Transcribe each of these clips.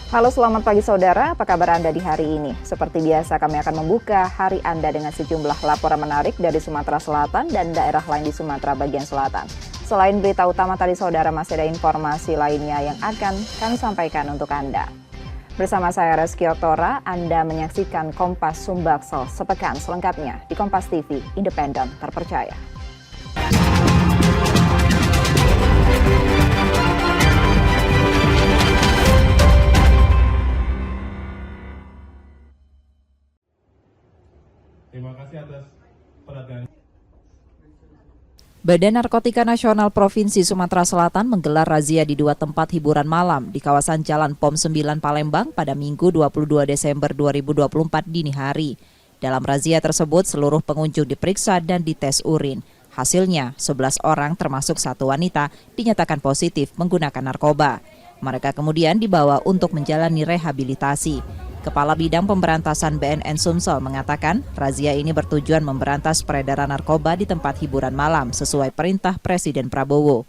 Halo, selamat pagi saudara. Apa kabar Anda di hari ini? Seperti biasa, kami akan membuka hari Anda dengan sejumlah laporan menarik dari Sumatera Selatan dan daerah lain di Sumatera bagian selatan. Selain berita utama tadi saudara, masih ada informasi lainnya yang akan kami sampaikan untuk Anda. Bersama saya Reski Oktora, Anda menyaksikan Kompas Sumbaksel sepekan selengkapnya di Kompas TV, independen, terpercaya. Terima kasih atas perhatian. Badan Narkotika Nasional Provinsi Sumatera Selatan menggelar razia di 2 tempat hiburan malam di kawasan Jalan POM 9 Palembang pada Minggu 22 Desember 2024 dini hari. Dalam razia tersebut, seluruh pengunjung diperiksa dan dites urin. Hasilnya, 11 orang termasuk 1 wanita dinyatakan positif menggunakan narkoba. Mereka kemudian dibawa untuk menjalani rehabilitasi. Kepala Bidang Pemberantasan BNN Sumsel mengatakan razia ini bertujuan memberantas peredaran narkoba di tempat hiburan malam sesuai perintah Presiden Prabowo.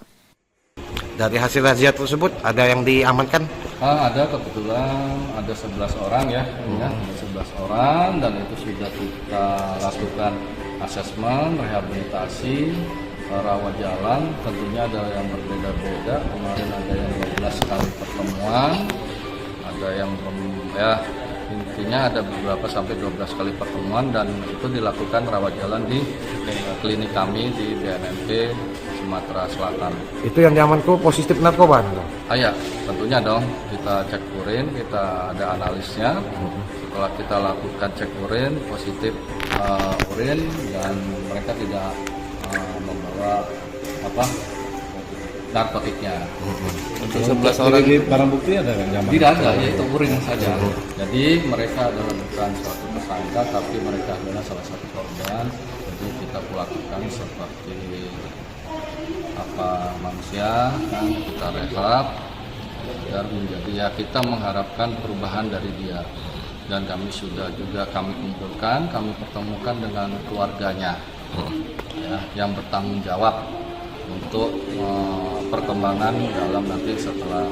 Dari hasil razia tersebut ada yang diamankan? Ada, kebetulan ada 11 orang ya, ada 11 orang dan itu sudah kita lakukan asesmen, rehabilitasi, rawat jalan. Tentunya ada yang berbeda-beda, kemarin ada yang 12 kali pertemuan, ada yang intinya ada beberapa sampai 12 kali pertemuan dan itu dilakukan rawat jalan di klinik kami di BNNP Sumatera Selatan. Itu yang diamankan positif narkoba? Ya, tentunya dong. Kita cek urin, kita ada analisnya. Setelah kita lakukan cek urin, positif urin dan mereka tidak membawa narkotiknya. Untuk 11 orang di barang bukti ada nggak? Tidak ada, yaitu urin saja. Jadi mereka adalah bukan suatu tersangka, tapi mereka adalah salah satu korban. Jadi kita lakukan seperti manusia, kita rehab agar menjadi kita mengharapkan perubahan dari dia. Dan kami sudah juga kumpulkan, kami pertemukan dengan keluarganya, yang bertanggung jawab untuk perkembangan dalam nanti setelah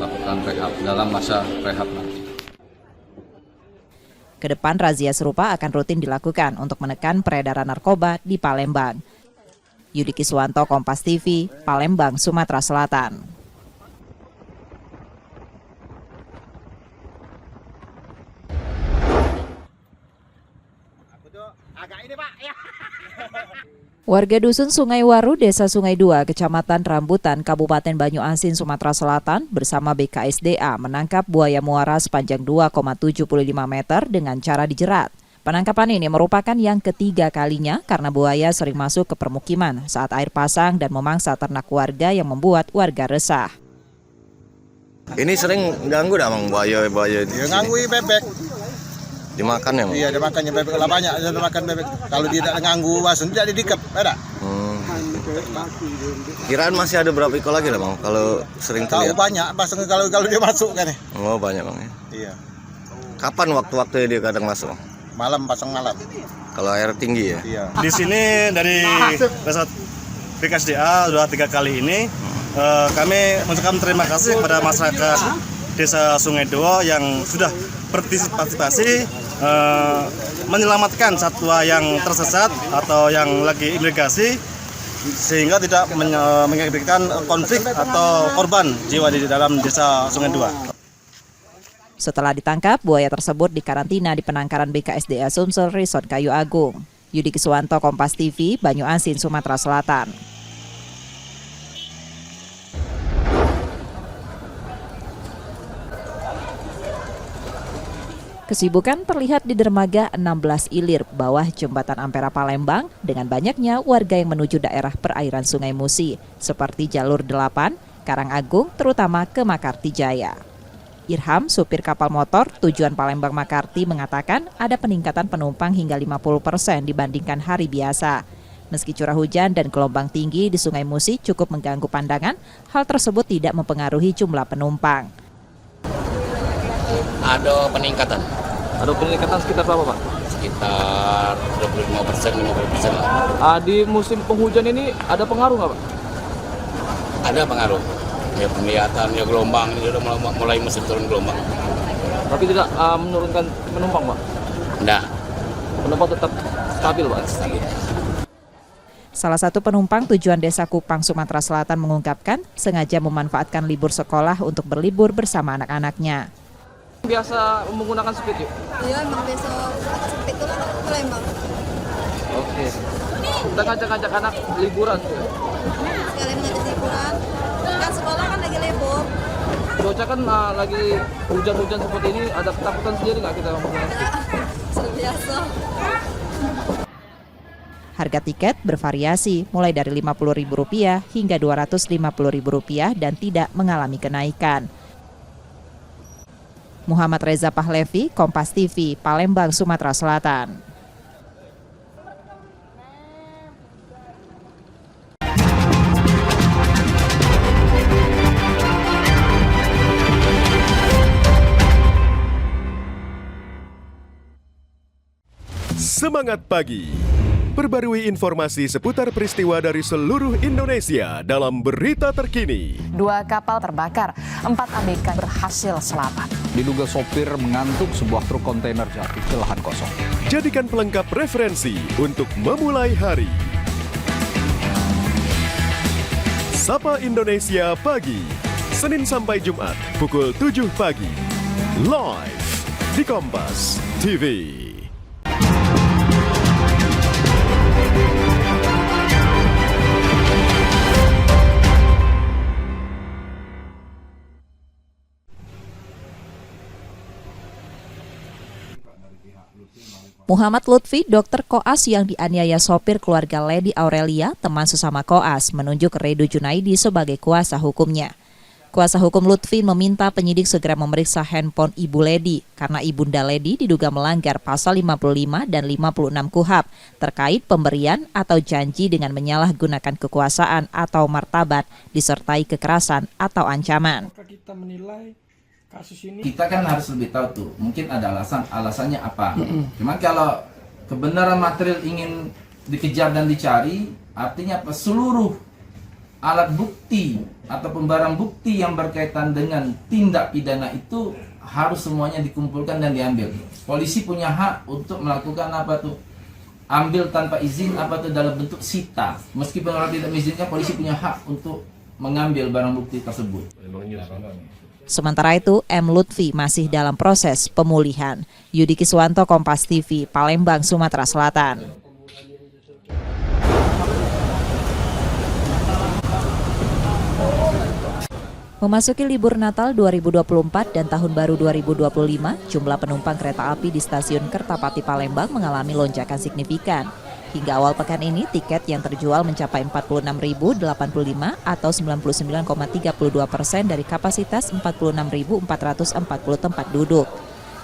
lakukan rehab, dalam masa rehab nanti. Kedepan razia serupa akan rutin dilakukan untuk menekan peredaran narkoba di Palembang. Yudi Kiswanto, Kompas TV, Palembang, Sumatera Selatan. Warga Dusun Sungai Waru, Desa Sungai 2, Kecamatan Rambutan, Kabupaten Banyuasin, Sumatera Selatan bersama BKSDA menangkap buaya muara sepanjang 2,75 meter dengan cara dijerat. Penangkapan ini merupakan yang ketiga kalinya karena buaya sering masuk ke permukiman saat air pasang dan memangsa ternak warga yang membuat warga resah. Ini sering ganggu dah Bang buaya ini? Ya ganggu bebek. Dimakan ya Bang? Iya, dimakannya bebek lah, banyak dia makan bebek. Kalau dia tidak ganggu basun tidak didikep, ada. Kiraan masih ada berapa ekor lagi lah Bang kalau sering terlihat? Tahu banyak pasang kalau dia masuk kan ya. Oh, banyak Bang ya. Iya. Kapan waktu-waktunya dia kadang masuk Bang? Malam, pasang malam. Kalau air tinggi ya? Iya. Di sini dari BKSDA sudah 3 kali ini kami mengucapkan terima kasih kepada masyarakat Desa Sungai 2 yang sudah berpartisipasi menyelamatkan satwa yang tersesat atau yang lagi imigrasi sehingga tidak mengakibatkan konflik atau korban jiwa di dalam Desa Sungai 2. Setelah ditangkap, buaya tersebut dikarantina di penangkaran BKSDA Sumsel Resort Kayu Agung. Yudi Kiswanto, Kompas TV, Banyuasin, Sumatera Selatan. Kesibukan terlihat di dermaga 16 Ilir bawah Jembatan Ampera Palembang dengan banyaknya warga yang menuju daerah perairan Sungai Musi seperti jalur 8, Karangagung terutama ke Makarti Jaya. Irham, supir kapal motor tujuan Palembang Makarti mengatakan ada peningkatan penumpang hingga 50% dibandingkan hari biasa. Meski curah hujan dan gelombang tinggi di Sungai Musi cukup mengganggu pandangan, hal tersebut tidak mempengaruhi jumlah penumpang. Ada peningkatan. Ada peningkatan sekitar berapa Pak? Sekitar 25%, 50% lah. Di musim penghujan ini ada pengaruh nggak Pak? Ada pengaruh. Ya penglihatan, ya gelombang, ini udah mulai mesin turun gelombang. Tapi tidak menurunkan penumpang, Pak? Enggak. Penumpang tetap stabil, Pak? Stabil. Salah satu penumpang tujuan Desa Kupang, Sumatera Selatan mengungkapkan sengaja memanfaatkan libur sekolah untuk berlibur bersama anak-anaknya. Biasa menggunakan speed, yuk? Iya, emang besok speed itu Palembang. Oke. Kita ngajak-ngajak anak liburan, tuh. Sekalian ngajak liburan. Kan sekolah kan lagi libur. Cuaca kan lagi hujan-hujan seperti ini, ada ketakutan sendiri nggak kita menggunakan speed? Sudah biasa. Harga tiket bervariasi mulai dari Rp50.000 hingga Rp250.000 dan tidak mengalami kenaikan. Muhammad Reza Pahlevi, Kompas TV, Palembang, Sumatera Selatan. Semangat pagi. Perbarui informasi seputar peristiwa dari seluruh Indonesia dalam berita terkini. 2 kapal terbakar, 4 ABK berhasil selamat. Diduga sopir mengantuk sebuah truk kontainer jatuh ke lahan kosong. Jadikan pelengkap referensi untuk memulai hari. Sapa Indonesia Pagi, Senin sampai Jumat pukul 7 pagi. Live di Kompas TV. Muhammad Lutfi, dokter koas yang dianiaya sopir keluarga Lady Aurelia, teman sesama koas, menunjuk Redo Junaidi sebagai kuasa hukumnya. Kuasa hukum Lutfi meminta penyidik segera memeriksa handphone Ibu Lady karena Ibunda Lady diduga melanggar pasal 55 dan 56 KUHP terkait pemberian atau janji dengan menyalahgunakan kekuasaan atau martabat disertai kekerasan atau ancaman. Kita menilai kasus ini, kita kan harus lebih tahu tuh, mungkin ada alasannya apa. Cuma kalau kebenaran material ingin dikejar dan dicari, artinya apa? Seluruh alat bukti ataupun barang bukti yang berkaitan dengan tindak pidana itu harus semuanya dikumpulkan dan diambil. Polisi punya hak untuk melakukan apa tuh? Ambil tanpa izin apa tuh dalam bentuk sita. Meskipun orang tidak mengizinkan, polisi punya hak untuk mengambil barang bukti tersebut. Sementara itu, M. Lutfi masih dalam proses pemulihan. Yudi Kiswanto, Kompas TV, Palembang, Sumatera Selatan. Memasuki libur Natal 2024 dan Tahun Baru 2025, jumlah penumpang kereta api di stasiun Kertapati Palembang mengalami lonjakan signifikan. Hingga awal pekan ini, tiket yang terjual mencapai 46.085 atau 99,32% dari kapasitas 46.440 tempat duduk.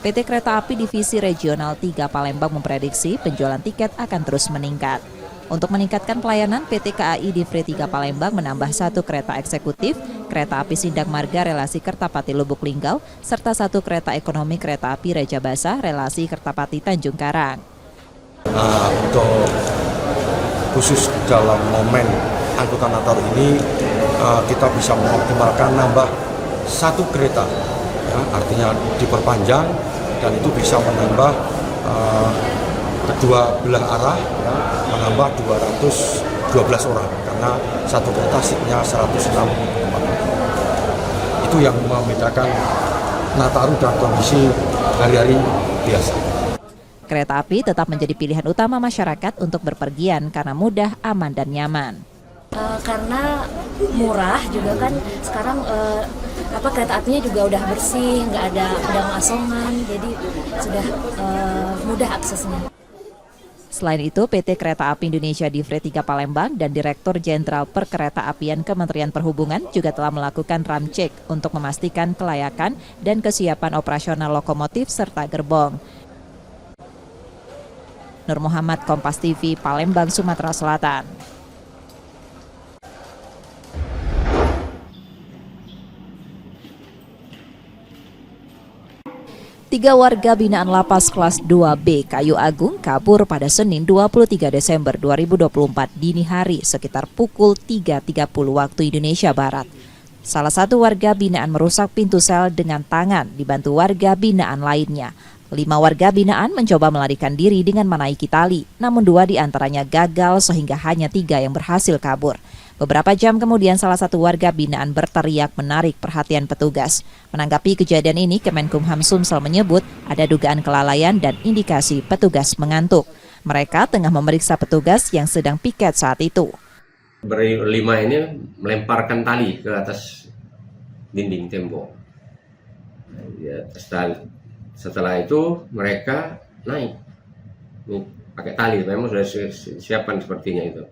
PT Kereta Api Divisi Regional 3 Palembang memprediksi penjualan tiket akan terus meningkat. Untuk meningkatkan pelayanan, PT KAI Divre 3 Palembang menambah 1 kereta eksekutif, kereta api Sindak Marga relasi Kertapati Lubuk Linggau, serta 1 kereta ekonomi kereta api Reja Basa relasi Kertapati Tanjung Karang. Untuk khusus dalam momen angkutan Natal ini, kita bisa mengoptimalkan nambah 1 kereta, ya, artinya diperpanjang dan itu bisa menambah kedua belah arah, ya, menambah 212 orang karena 1 kereta seatnya 106 tempat. Itu yang membedakan Nataru dan kondisi hari-hari biasa. Kereta api tetap menjadi pilihan utama masyarakat untuk berpergian karena mudah, aman, dan nyaman. Karena murah juga kan sekarang kereta apinya juga udah bersih, nggak ada pedang asongan, jadi sudah mudah aksesnya. Selain itu, PT Kereta Api Indonesia Divre 3 Palembang dan Direktur Jenderal Perkeretaapian Kementerian Perhubungan juga telah melakukan ramcek untuk memastikan kelayakan dan kesiapan operasional lokomotif serta gerbong. Nur Muhammad, Kompas TV, Palembang, Sumatera Selatan. Tiga warga binaan lapas kelas 2B Kayu Agung kabur pada Senin 23 Desember 2024 dini hari sekitar pukul 3.30 waktu Indonesia Barat. Salah satu warga binaan merusak pintu sel dengan tangan dibantu warga binaan lainnya. 5 warga binaan mencoba melarikan diri dengan menaiki tali, namun 2 diantaranya gagal sehingga hanya 3 yang berhasil kabur. Beberapa jam kemudian salah satu warga binaan berteriak menarik perhatian petugas. Menanggapi kejadian ini, Kemenkumham Sumsel menyebut ada dugaan kelalaian dan indikasi petugas mengantuk. Mereka tengah memeriksa petugas yang sedang piket saat itu. Berlima ini melemparkan tali ke atas dinding tembok. Di atas tali. Setelah itu mereka naik. Ini pakai tali, memang sudah siapkan sepertinya itu.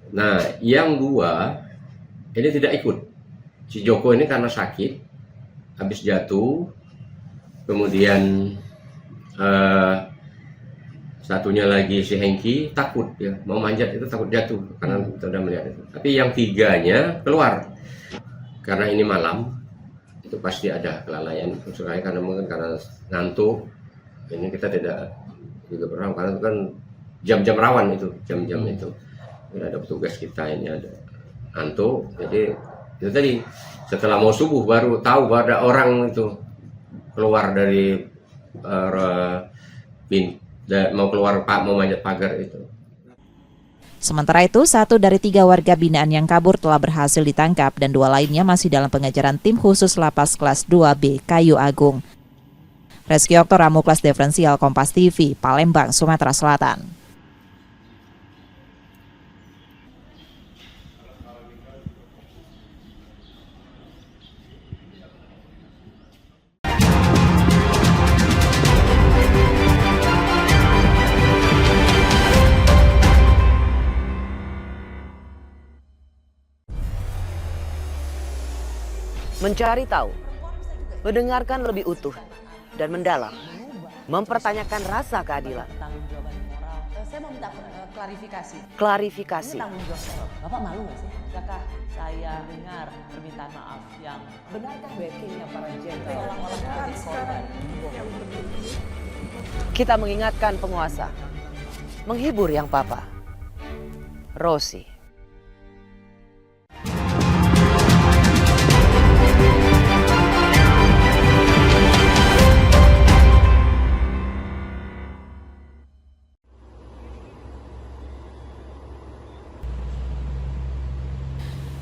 Nah, yang 2 ini tidak ikut. Si Joko ini karena sakit, habis jatuh, kemudian satunya lagi si Hengki takut ya, mau manjat itu takut jatuh karena kita udah melihat itu. Tapi yang 3-nya keluar karena ini malam, itu pasti ada kelalaian sekali karena mungkin karena ngantuk. Ini kita tidak juga berang karena itu kan jam-jam rawan itu, jam-jam itu. Ada petugas kita ini ada ngantuk, jadi itu tadi setelah mau subuh baru tahu ada orang itu keluar dari mau keluar mau manjat pagar itu. Sementara itu, 1 dari 3 warga binaan yang kabur telah berhasil ditangkap dan 2 lainnya masih dalam pengejaran tim khusus Lapas Kelas 2B Kayu Agung. Reski Oktora, Muklas Diferensial, Kompas TV, Palembang, Sumatera Selatan. Mencari tahu, mendengarkan lebih utuh dan mendalam, mempertanyakan rasa keadilan. Saya mau minta klarifikasi. Klarifikasi. Tanggung jawab. Bapak malu nggak sih? Apakah saya dengar permintaan maaf yang benarkah backingnya para jenderal orang-orang korban? Kita mengingatkan penguasa, menghibur yang papa. Rosi.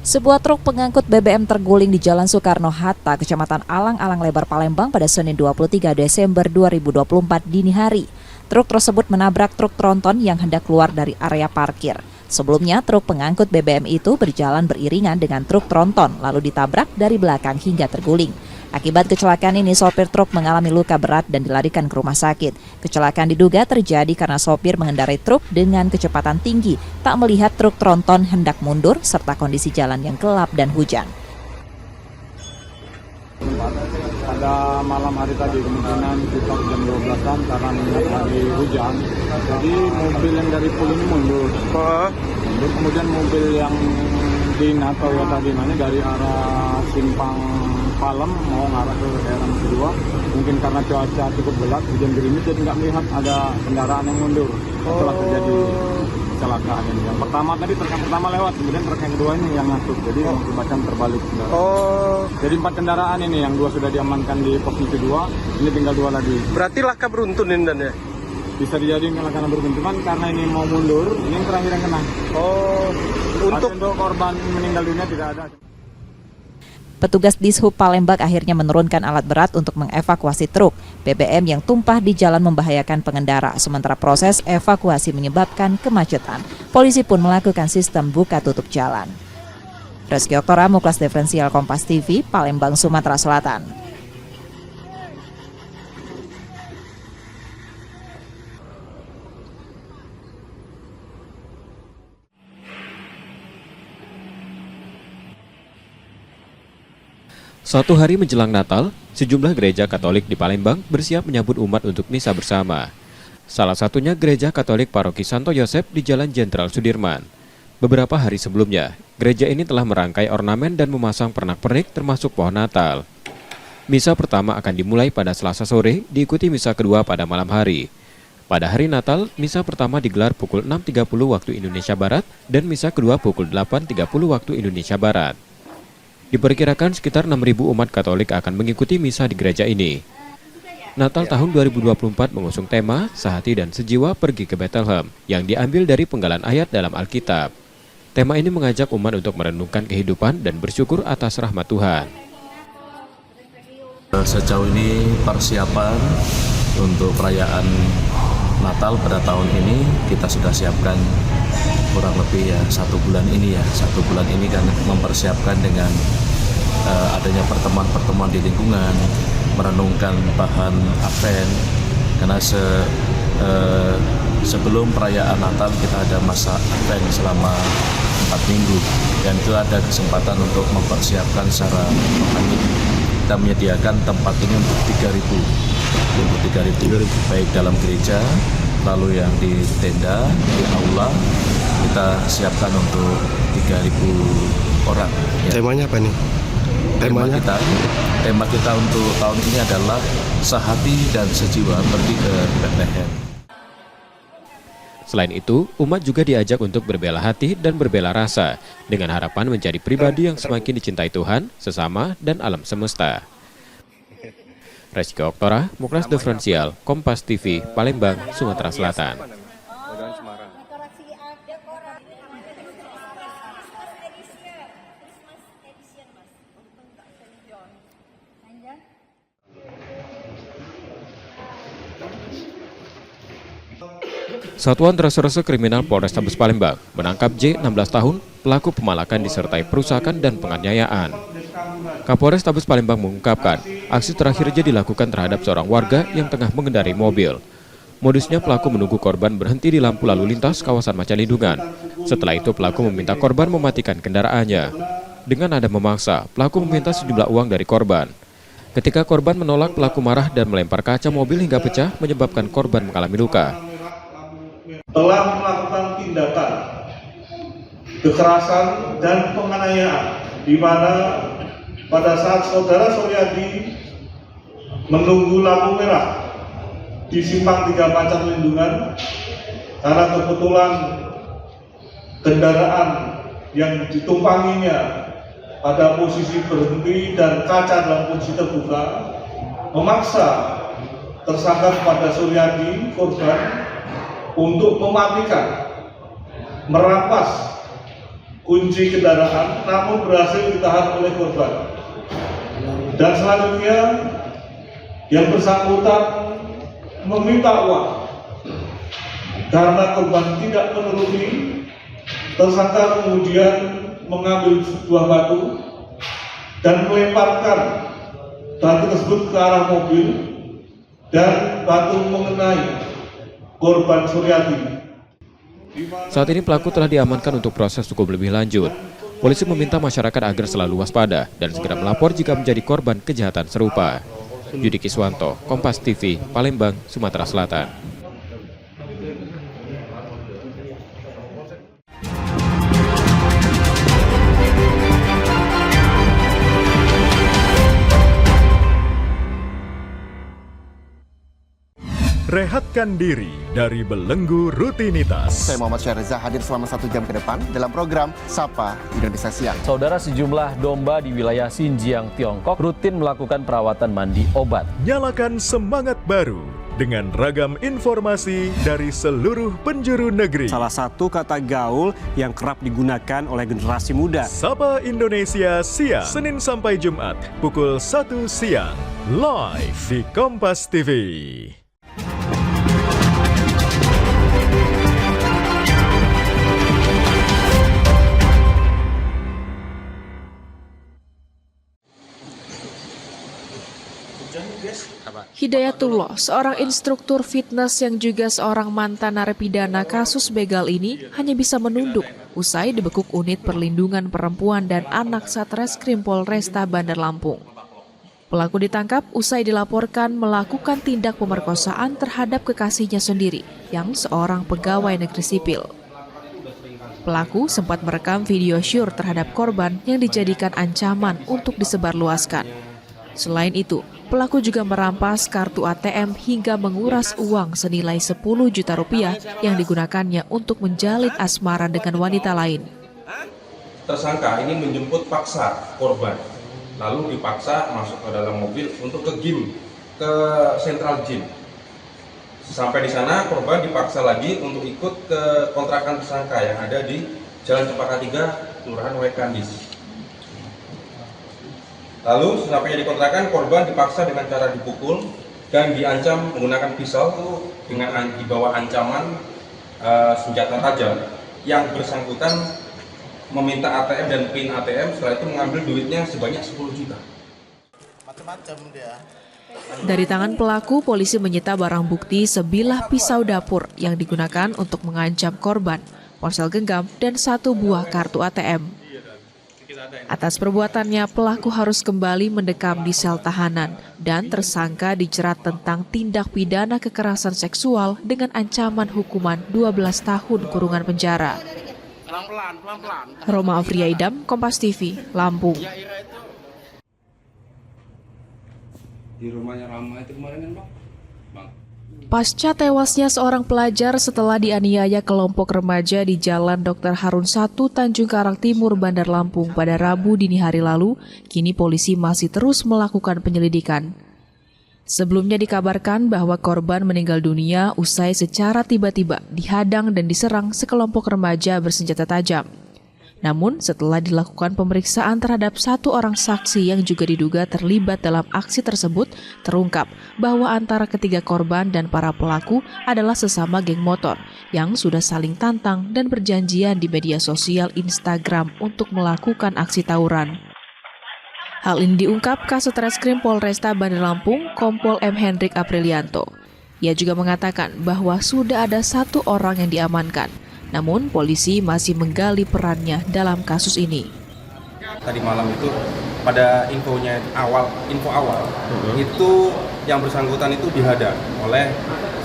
Sebuah truk pengangkut BBM terguling di Jalan Soekarno-Hatta, Kecamatan Alang-Alang Lebar, Palembang pada Senin 23 Desember 2024 dini hari. Truk tersebut menabrak truk tronton yang hendak keluar dari area parkir. Sebelumnya, truk pengangkut BBM itu berjalan beriringan dengan truk tronton, lalu ditabrak dari belakang hingga terguling. Akibat kecelakaan ini, sopir truk mengalami luka berat dan dilarikan ke rumah sakit. Kecelakaan diduga terjadi karena sopir mengendarai truk dengan kecepatan tinggi, tak melihat truk tronton hendak mundur, serta kondisi jalan yang gelap dan hujan. Pada malam hari tadi kemungkinan sekitar jam 12-an karena mengingat lagi hujan. Jadi mobil yang dari Pul ini mundur. Kemudian mobil yang Dina Toyota Dina ini dari arah Simpang Palem mau ngarah ke daerah kedua. Mungkin karena cuaca cukup gelap, hujan gerimis, jadi nggak melihat ada kendaraan yang mundur setelah terjadi kecelakaan ini. Yang pertama tadi truk yang pertama lewat, kemudian truk yang kedua ini yang masuk, jadi mengakibatkan terbalik kendaraan. Jadi 4 kendaraan ini, yang 2 sudah diamankan di posisi 2, ini tinggal 2 lagi. Berarti laka beruntun ini dan ya? Bisa dijadiin laka beruntun, cuman karena ini mau mundur, ini yang terakhir yang kena. Untuk korban meninggal dunia tidak ada. Petugas Dishub Palembang akhirnya menurunkan alat berat untuk mengevakuasi truk BBM yang tumpah di jalan membahayakan pengendara. Sementara proses evakuasi menyebabkan kemacetan. Polisi pun melakukan sistem buka tutup jalan. Reski Oktora, Muklas Diferensial, Kompas TV, Palembang, Sumatera Selatan. Satu hari menjelang Natal, sejumlah gereja Katolik di Palembang bersiap menyambut umat untuk misa bersama. Salah satunya Gereja Katolik Paroki Santo Yosef di Jalan Jenderal Sudirman. Beberapa hari sebelumnya, gereja ini telah merangkai ornamen dan memasang pernak-pernik termasuk pohon Natal. Misa pertama akan dimulai pada Selasa sore, diikuti misa kedua pada malam hari. Pada hari Natal, misa pertama digelar pukul 6.30 waktu Indonesia Barat dan misa kedua pukul 8.30 waktu Indonesia Barat. Diperkirakan sekitar 6.000 umat Katolik akan mengikuti misa di gereja ini. Natal tahun 2024 mengusung tema Sehati dan Sejiwa Pergi ke Bethlehem yang diambil dari penggalan ayat dalam Alkitab. Tema ini mengajak umat untuk merenungkan kehidupan dan bersyukur atas rahmat Tuhan. Sejauh ini persiapan untuk perayaan Natal pada tahun ini kita sudah siapkan kurang lebih 1 bulan ini 1 bulan ini kan mempersiapkan dengan adanya pertemuan-pertemuan di lingkungan, merenungkan bahan Advent karena sebelum perayaan Natal kita ada masa Advent selama 4 minggu dan itu ada kesempatan untuk mempersiapkan secara rohani. Kita menyediakan tempat ini untuk 3.000 baik dalam gereja, lalu yang di tenda, di aula kita siapkan untuk 3.000 orang. Temanya apa nih? Tema kita untuk tahun ini adalah Sehati dan Sejiwa Pergi ke Bethlehem. Selain itu, umat juga diajak untuk berbela hati dan berbela rasa dengan harapan menjadi pribadi yang semakin dicintai Tuhan, sesama, dan alam semesta. Reski Oktora, Muklas Diferensial, Kompas TV, Palembang, Sumatera Selatan. Satuan Reserse Kriminal Polrestabes Palembang menangkap J, 16 tahun, pelaku pemalakan disertai perusakan dan penganiayaan. Kapolres Tabes Palembang mengungkapkan, aksi terakhirnya dilakukan terhadap seorang warga yang tengah mengendarai mobil. Modusnya pelaku menunggu korban berhenti di lampu lalu lintas kawasan Macanlindungan. Setelah itu pelaku meminta korban mematikan kendaraannya. Dengan nada memaksa, pelaku meminta sejumlah uang dari korban. Ketika korban menolak, pelaku marah dan melempar kaca mobil hingga pecah, menyebabkan korban mengalami luka. Telah melakukan tindakan kekerasan dan penganiayaan di mana pada saat saudara Suryadi menunggu lampu merah di simpang 3 Macanlindungan karena kebetulan kendaraan yang ditumpanginya pada posisi berhenti dan kaca dalam posisi terbuka memaksa tersangka kepada Suryadi korban untuk mematikan, merampas kunci kendaraan, namun berhasil ditahan oleh korban. Dan selanjutnya yang bersangkutan meminta uang. Karena korban tidak menuruti, tersangka kemudian mengambil sebuah batu dan melemparkan batu tersebut ke arah mobil dan batu mengenai korban Suryadi. Saat ini pelaku telah diamankan untuk proses hukum lebih lanjut. Polisi meminta masyarakat agar selalu waspada dan segera melapor jika menjadi korban kejahatan serupa. Yudi Kiswanto, Kompas TV, Palembang, Sumatera Selatan. Rehatkan diri dari belenggu rutinitas. Saya Muhammad Syahriza hadir selama 1 jam ke depan dalam program Sapa Indonesia Siang. Saudara, sejumlah domba di wilayah Xinjiang, Tiongkok rutin melakukan perawatan mandi obat. Nyalakan semangat baru dengan ragam informasi dari seluruh penjuru negeri. Salah satu kata gaul yang kerap digunakan oleh generasi muda. Sapa Indonesia Siang, Senin sampai Jumat, pukul 1 siang, live di Kompas TV. Hidayatullah, seorang instruktur fitness yang juga seorang mantan narapidana kasus begal ini hanya bisa menunduk usai dibekuk unit perlindungan perempuan dan anak Satreskrim Polresta Bandar Lampung. Pelaku ditangkap usai dilaporkan melakukan tindak pemerkosaan terhadap kekasihnya sendiri yang seorang pegawai negeri sipil. Pelaku sempat merekam video syur terhadap korban yang dijadikan ancaman untuk disebarluaskan. Selain itu, pelaku juga merampas kartu ATM hingga menguras uang senilai 10 juta rupiah yang digunakannya untuk menjalin asmara dengan wanita lain. tersangka ini menjemput paksa korban, lalu dipaksa masuk ke dalam mobil untuk ke gym, ke Central Gym. Sampai di sana korban dipaksa lagi untuk ikut ke kontrakan tersangka yang ada di Jalan Cempaka 3, Kelurahan Waikandis. Lalu sesampainya di kontrakan, korban dipaksa dengan cara dipukul dan diancam menggunakan pisau dengan dibawa ancaman senjata tajam. Yang bersangkutan meminta ATM dan PIN ATM, setelah itu mengambil duitnya sebanyak 10 juta. Macam-macam dia. Dari tangan pelaku, polisi menyita barang bukti sebilah pisau dapur yang digunakan untuk mengancam korban, ponsel genggam, dan 1 buah kartu ATM. Atas perbuatannya, pelaku harus kembali mendekam di sel tahanan dan tersangka dijerat tentang tindak pidana kekerasan seksual dengan ancaman hukuman 12 tahun kurungan penjara. Roma Afriyaidam, Kompas TV, Lampung. Di rumahnya Rama itu kemarin kan Bang? Pasca tewasnya seorang pelajar setelah dianiaya kelompok remaja di Jalan Dr. Harun 1, Tanjung Karang Timur, Bandar Lampung pada Rabu dini hari lalu, kini polisi masih terus melakukan penyelidikan. Sebelumnya dikabarkan bahwa korban meninggal dunia usai secara tiba-tiba dihadang dan diserang sekelompok remaja bersenjata tajam. Namun, setelah dilakukan pemeriksaan terhadap 1 orang saksi yang juga diduga terlibat dalam aksi tersebut, terungkap bahwa antara ketiga korban dan para pelaku adalah sesama geng motor yang sudah saling tantang dan berjanjian di media sosial Instagram untuk melakukan aksi tawuran. Hal ini diungkap Kasat Reskrim Polresta Bandar Lampung, Kompol M. Hendrik Aprilianto. Ia juga mengatakan bahwa sudah ada 1 orang yang diamankan. Namun, polisi masih menggali perannya dalam kasus ini. Tadi malam itu pada info awal itu yang bersangkutan itu dihadang oleh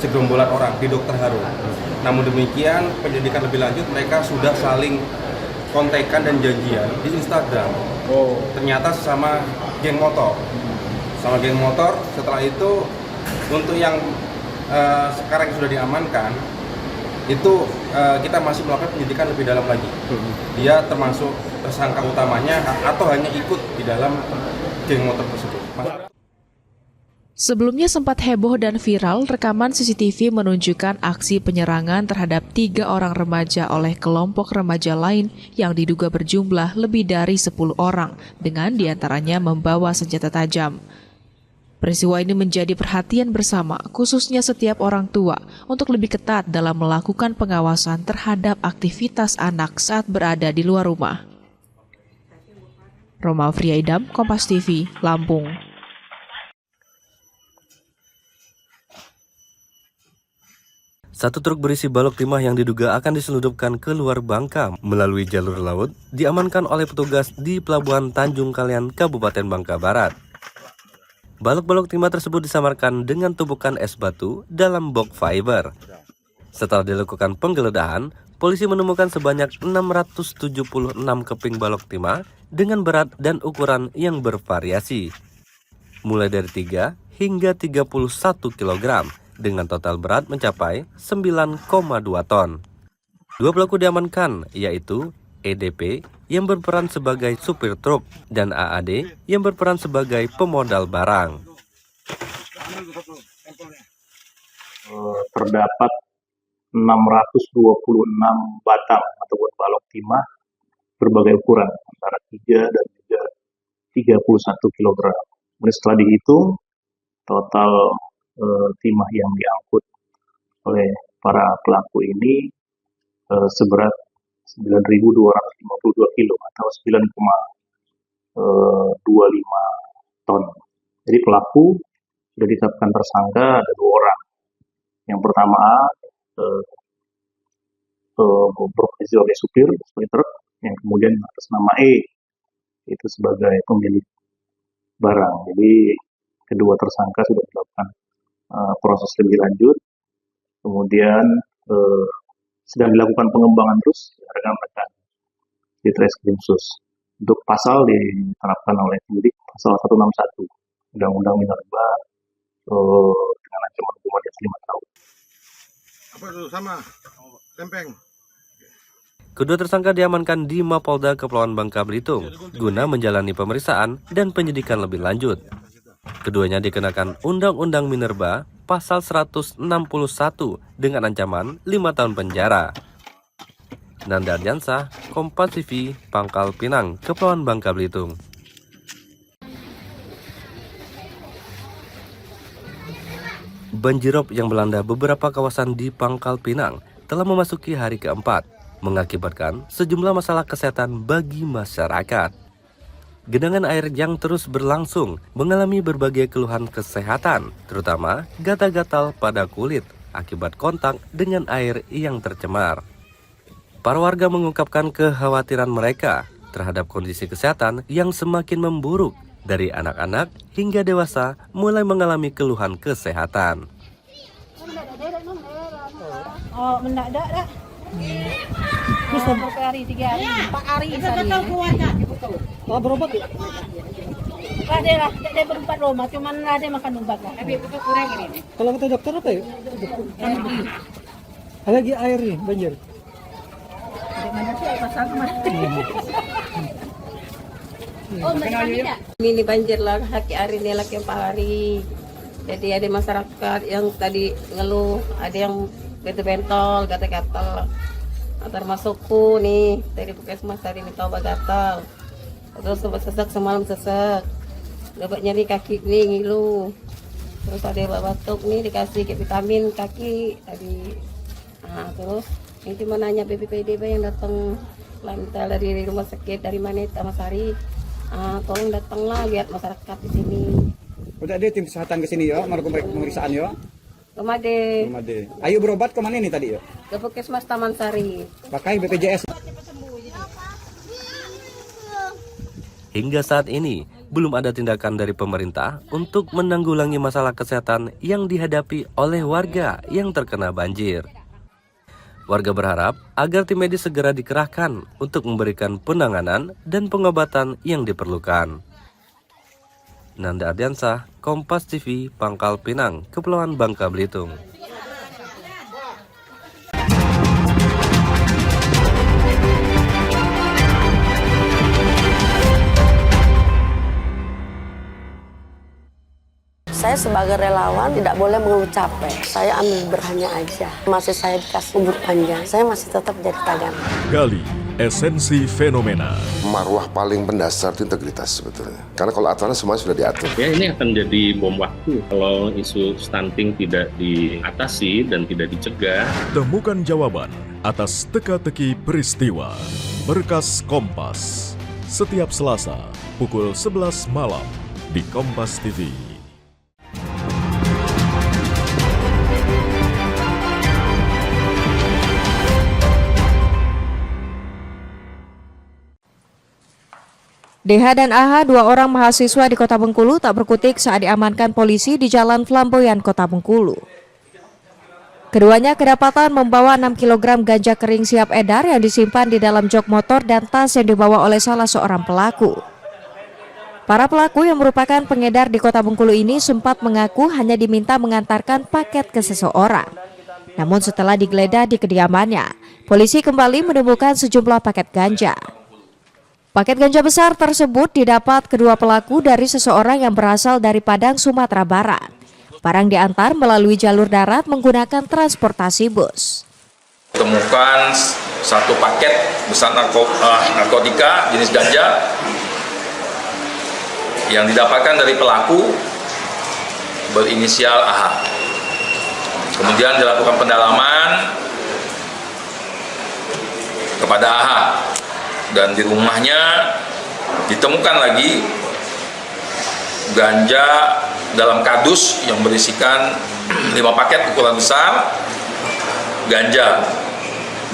segerombolan orang di Dr. Harun. Namun demikian, penyelidikan lebih lanjut mereka sudah saling kontekan dan janjian di Instagram. Ternyata sesama geng motor. Setelah itu untuk yang sekarang sudah diamankan, itu kita masih melakukan penyidikan lebih dalam lagi. Dia termasuk tersangka utamanya atau hanya ikut di dalam geng motor tersebut. Sebelumnya sempat heboh dan viral rekaman CCTV menunjukkan aksi penyerangan terhadap 3 orang remaja oleh kelompok remaja lain yang diduga berjumlah lebih dari 10 orang dengan diantaranya membawa senjata tajam. Peristiwa ini menjadi perhatian bersama, khususnya setiap orang tua, untuk lebih ketat dalam melakukan pengawasan terhadap aktivitas anak saat berada di luar rumah. Roma Afriyaidam, Kompas TV, Lampung. Satu truk berisi balok timah yang diduga akan diselundupkan ke luar Bangka melalui jalur laut diamankan oleh petugas di Pelabuhan Tanjung Kalian, Kabupaten Bangka Barat. Balok-balok timah tersebut disamarkan dengan tumpukan es batu dalam box fiber. Setelah dilakukan penggeledahan, polisi menemukan sebanyak 676 keping balok timah dengan berat dan ukuran yang bervariasi, mulai dari 3 hingga 31 kg, dengan total berat mencapai 9,2 ton. 2 pelaku diamankan, yaitu EDP yang berperan sebagai supir truk dan AAD yang berperan sebagai pemodal barang. Terdapat 626 batang ataupun balok timah berbagai ukuran antara 3 dan juga 31 kg. Kemudian setelah dihitung, total timah yang diangkut oleh para pelaku ini seberat 9.252 kilo atau 9,25 ton. Jadi pelaku sudah ditetapkan tersangka ada 2 orang. Yang pertama A berprofesi sebagai supir truk, yang kemudian atas nama E itu sebagai pemilik barang. Jadi kedua tersangka sudah dilakukan proses lebih lanjut. Kemudian sedang dilakukan pengembangan terus rekan-rekan di Treskrim Sus. Untuk pasal diterapkan oleh penyidik pasal 161 Undang-Undang Minerba dengan ancaman hukuman 5 tahun. Apa itu sama? Lempeng. Kedua tersangka diamankan di Mapolda Kepulauan Bangka Belitung guna menjalani pemeriksaan dan penyidikan lebih lanjut. Keduanya dikenakan Undang-Undang Minerba pasal 161 dengan ancaman 5 tahun penjara. Nanda Ardiansah, Kompas TV, Pangkal Pinang, Kepulauan Bangka Belitung. Banjirop yang melanda beberapa kawasan di Pangkal Pinang telah memasuki hari keempat, mengakibatkan sejumlah masalah kesehatan bagi masyarakat. Genangan air yang terus berlangsung mengalami berbagai keluhan kesehatan, terutama gatal-gatal pada kulit akibat kontak dengan air yang tercemar. Para warga mengungkapkan kekhawatiran mereka terhadap kondisi kesehatan yang semakin memburuk, dari anak-anak hingga dewasa mulai mengalami keluhan kesehatan. Oh, mendadak dah. Bisa berapa hari, 3 hari, 4 hari. Saya tahu keluarga. Oh, berobat ya? Ada lah, dia berempat rumah, cuman ada makan obat lah. Tapi itu kurang ini. Kalau kata dokter apa ya? Ada lagi air nih, banjir. Mana sih pasang kemana? Oh, ini banjir lah, laki hari ini laki 4 hari. Jadi ada masyarakat yang tadi ngeluh, ada yang bentol-bentol, gatal-gatal. Termasukku nih, dari puskesmas tadi minta obat gatal. Terus obat sesak semalam sesak. Dapat nyeri kaki nih ngilu. Terus ada obat batuk nih dikasih ke vitamin kaki tadi. Nah, terus yang cuma nanya BPPDB yang datang minta dari rumah sakit dari mana Mas Hari. Tolong datanglah lihat masyarakat di sini. Udah ada tim kesehatan ke sini ya, melakukan pemeriksaan ya. Kemade. Ayo berobat kemana nih tadi ya? Ke Puskesmas Taman Sari. Pakai BPJS. Hingga saat ini, belum ada tindakan dari pemerintah untuk menanggulangi masalah kesehatan yang dihadapi oleh warga yang terkena banjir. Warga berharap agar tim medis segera dikerahkan untuk memberikan penanganan dan pengobatan yang diperlukan. Nanda Ardiansah, Kompas TV, Pangkal Pinang, Kepulauan Bangka Belitung. Saya sebagai relawan tidak boleh mengeluh capek. Saya ambil berhanya aja. Masih saya dikasih umur panjang, saya masih tetap jadi tagana. Gali esensi fenomena. Marwah paling mendasar itu integritas sebetulnya. Karena kalau aturan semuanya sudah diatur. Ya, ini akan jadi bom waktu kalau isu stunting tidak diatasi dan tidak dicegah. Temukan jawaban atas teka-teki peristiwa. Berkas Kompas. Setiap Selasa pukul 11 malam di Kompas TV. DH dan AH, 2 orang mahasiswa di Kota Bengkulu, tak berkutik saat diamankan polisi di Jalan Flamboyan, Kota Bengkulu. Keduanya kedapatan membawa 6 kg ganja kering siap edar yang disimpan di dalam jok motor dan tas yang dibawa oleh salah seorang pelaku. Para pelaku yang merupakan pengedar di Kota Bengkulu ini sempat mengaku hanya diminta mengantarkan paket ke seseorang. Namun setelah digeledah di kediamannya, polisi kembali menemukan sejumlah paket ganja. Paket ganja besar tersebut didapat kedua pelaku dari seseorang yang berasal dari Padang, Sumatera Barat. Barang diantar melalui jalur darat menggunakan transportasi bus. Temukan 1 paket besar narkotika jenis ganja yang didapatkan dari pelaku berinisial AH. Kemudian dilakukan pendalaman kepada AH. Dan di rumahnya ditemukan lagi ganja dalam kardus yang berisikan 5 paket ukuran besar ganja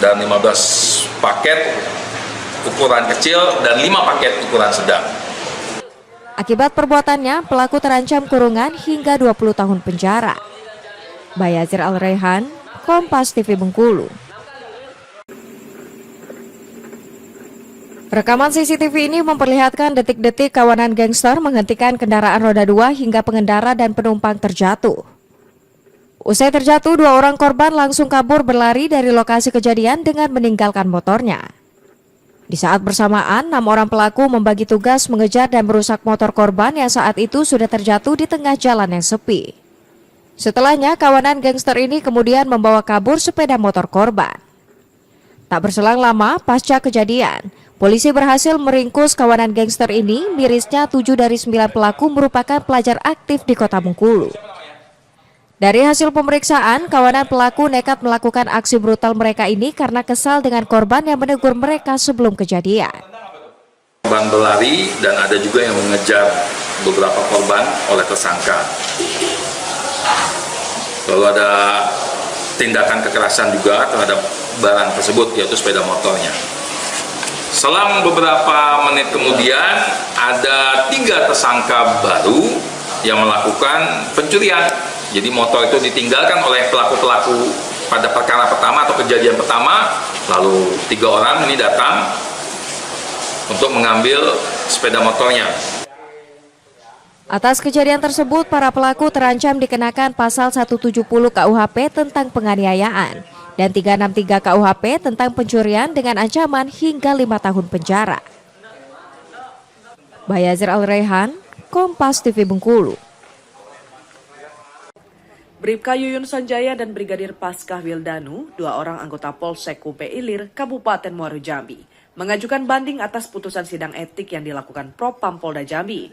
dan 15 paket ukuran kecil dan 5 paket ukuran sedang. Akibat perbuatannya, pelaku terancam kurungan hingga 20 tahun penjara. Bayazir Al-Rehan, Kompas TV Bengkulu. Rekaman CCTV ini memperlihatkan detik-detik kawanan gangster menghentikan kendaraan roda 2 hingga pengendara dan penumpang terjatuh. Usai terjatuh, 2 orang korban langsung kabur berlari dari lokasi kejadian dengan meninggalkan motornya. Di saat bersamaan, 6 orang pelaku membagi tugas mengejar dan merusak motor korban yang saat itu sudah terjatuh di tengah jalan yang sepi. Setelahnya, kawanan gangster ini kemudian membawa kabur sepeda motor korban. Tak berselang lama, pasca kejadian, polisi berhasil meringkus kawanan gangster ini. Mirisnya 7 dari 9 pelaku merupakan pelajar aktif di Kota Bengkulu. Dari hasil pemeriksaan, kawanan pelaku nekat melakukan aksi brutal mereka ini karena kesal dengan korban yang menegur mereka sebelum kejadian. Korban berlari dan ada juga yang mengejar beberapa korban oleh tersangka. Lalu ada tindakan kekerasan juga terhadap barang tersebut, yaitu sepeda motornya. Selang beberapa menit kemudian, ada 3 tersangka baru yang melakukan pencurian. Jadi motor itu ditinggalkan oleh pelaku-pelaku pada perkara pertama atau kejadian pertama, lalu 3 orang ini datang untuk mengambil sepeda motornya. Atas kejadian tersebut, para pelaku terancam dikenakan pasal 170 KUHP tentang penganiayaan dan 363 KUHP tentang pencurian dengan ancaman hingga 5 tahun penjara. Bayazir Al-Raihan, Kompas TV Bengkulu. Bribka Yuyun Sanjaya dan Brigadir Paskah Wildanu, 2 orang anggota Polsek Kumpe Ilir, Kabupaten Muaro Jambi, mengajukan banding atas putusan sidang etik yang dilakukan Propam Polda Jambi.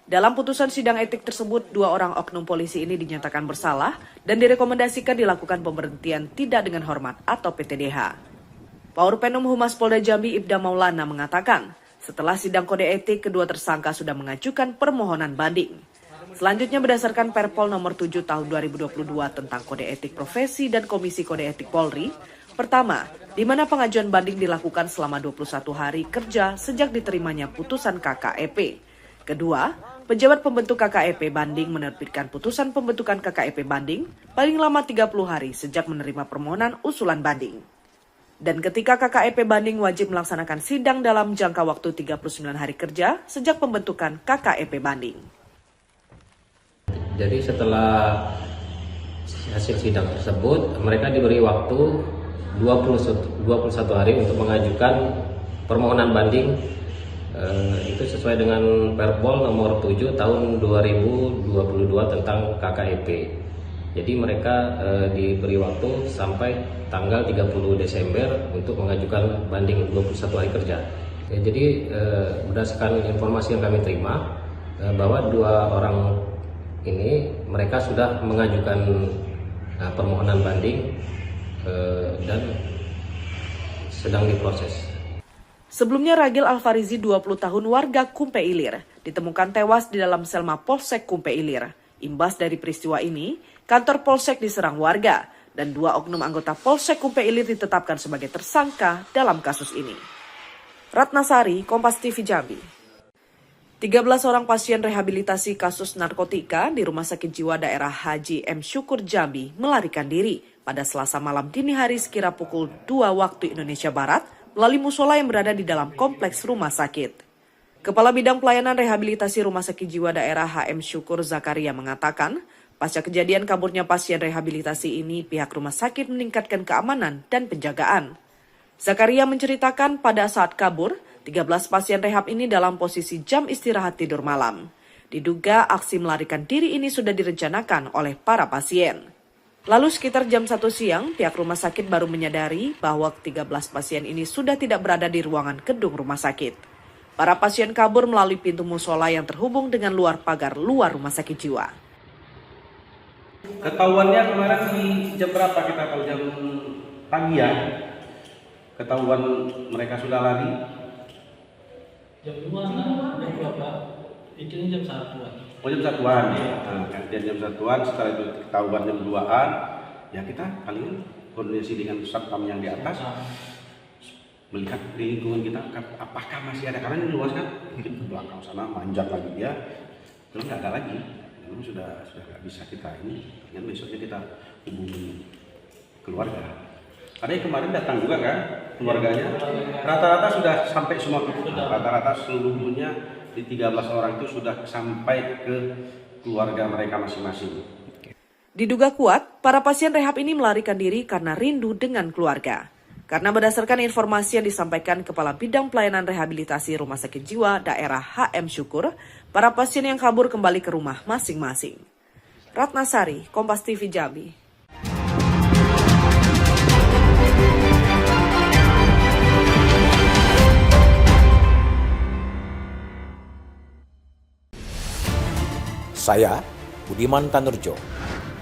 Dalam putusan sidang etik tersebut, 2 orang oknum polisi ini dinyatakan bersalah dan direkomendasikan dilakukan pemberhentian tidak dengan hormat atau PTDH. Paurpenum Humas Polda Jambi Ibda Maulana mengatakan, setelah sidang kode etik, kedua tersangka sudah mengajukan permohonan banding. Selanjutnya berdasarkan Perpol nomor 7 tahun 2022 tentang Kode Etik Profesi dan Komisi Kode Etik Polri, pertama, di mana pengajuan banding dilakukan selama 21 hari kerja sejak diterimanya putusan KKEP. Kedua, pejabat pembentuk KKEP banding menerbitkan putusan pembentukan KKEP banding paling lama 30 hari sejak menerima permohonan usulan banding. Dan ketika KKEP banding wajib melaksanakan sidang dalam jangka waktu 39 hari kerja sejak pembentukan KKEP banding. Jadi setelah hasil sidang tersebut, mereka diberi waktu 21 hari untuk mengajukan permohonan banding. Itu sesuai dengan Perpol nomor 7 tahun 2022 tentang KKEP. Jadi mereka diberi waktu sampai tanggal 30 Desember untuk mengajukan banding 21 hari kerja. Jadi berdasarkan informasi yang kami terima, bahwa 2 orang ini mereka sudah mengajukan permohonan banding dan sedang diproses. Sebelumnya Ragil Alfarizi 20 tahun warga Kumpe Ilir ditemukan tewas di dalam sel Mapolsek Kumpe Ilir. Imbas dari peristiwa ini, kantor Polsek diserang warga dan 2 oknum anggota Polsek Kumpe Ilir ditetapkan sebagai tersangka dalam kasus ini. Ratnasari, Kompas TV Jambi. 13 orang pasien rehabilitasi kasus narkotika di Rumah Sakit Jiwa Daerah Haji M. Syukur Jambi melarikan diri pada Selasa malam dini hari sekira pukul 2 waktu Indonesia Barat melalui musola yang berada di dalam kompleks rumah sakit. Kepala Bidang Pelayanan Rehabilitasi Rumah Sakit Jiwa Daerah HM Syukur Zakaria mengatakan, pasca kejadian kaburnya pasien rehabilitasi ini, pihak rumah sakit meningkatkan keamanan dan penjagaan. Zakaria menceritakan pada saat kabur, 13 pasien rehab ini dalam posisi jam istirahat tidur malam. Diduga aksi melarikan diri ini sudah direncanakan oleh para pasien. Lalu sekitar jam 1 siang, pihak rumah sakit baru menyadari bahwa 13 pasien ini sudah tidak berada di ruangan gedung rumah sakit. Para pasien kabur melalui pintu musola yang terhubung dengan luar pagar luar rumah sakit jiwa. Ketahuannya kemarin di jam berapa kita tahu? Jam pagi ya? Ketahuan mereka sudah lari? Jam 2, jam berapa? Itu jam 1-an. Oh jam 1-an ya? Nah, jam 1-an, setelah itu ketahuan jam 2-an, ya kita paling koordinasi dengan satpam yang di atas, melihat di lingkungan kita apakah masih ada, karena ini luas kan, mungkin ke belakang sana manjat lagi dia, terus nggak ada lagi, memang sudah nggak bisa kita ini, dan besoknya kita hubungi keluarga. Ada yang kemarin datang juga kan keluarganya, rata-rata sudah sampai semua, rata-rata seluruhnya di 13 orang itu sudah sampai ke keluarga mereka masing-masing. Diduga kuat, para pasien rehab ini melarikan diri karena rindu dengan keluarga. Karena berdasarkan informasi yang disampaikan Kepala Bidang Pelayanan Rehabilitasi Rumah Sakit Jiwa Daerah HM Syukur, para pasien yang kabur kembali ke rumah masing-masing. Ratnasari, Kompas TV Jambi. Saya, Budiman Tanurjo,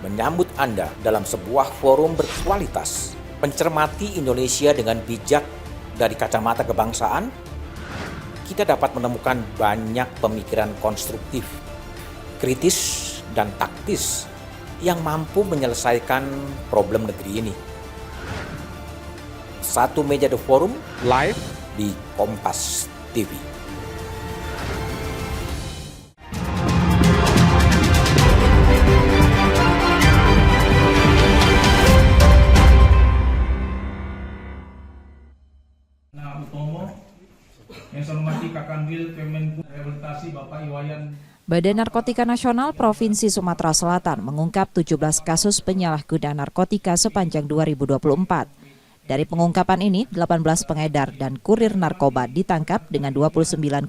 menyambut Anda dalam sebuah forum berkualitas, mencermati Indonesia dengan bijak dari kacamata kebangsaan. Kita dapat menemukan banyak pemikiran konstruktif, kritis, dan taktis yang mampu menyelesaikan problem negeri ini. Satu meja The Forum live di Kompas TV. Yang saya hormati Kakanwil Kemenku Rehabilitasi Bapak Iwayan. Badan Narkotika Nasional Provinsi Sumatera Selatan mengungkap 17 kasus penyalahgunaan narkotika sepanjang 2024. Dari pengungkapan ini, 18 pengedar dan kurir narkoba ditangkap dengan 29,9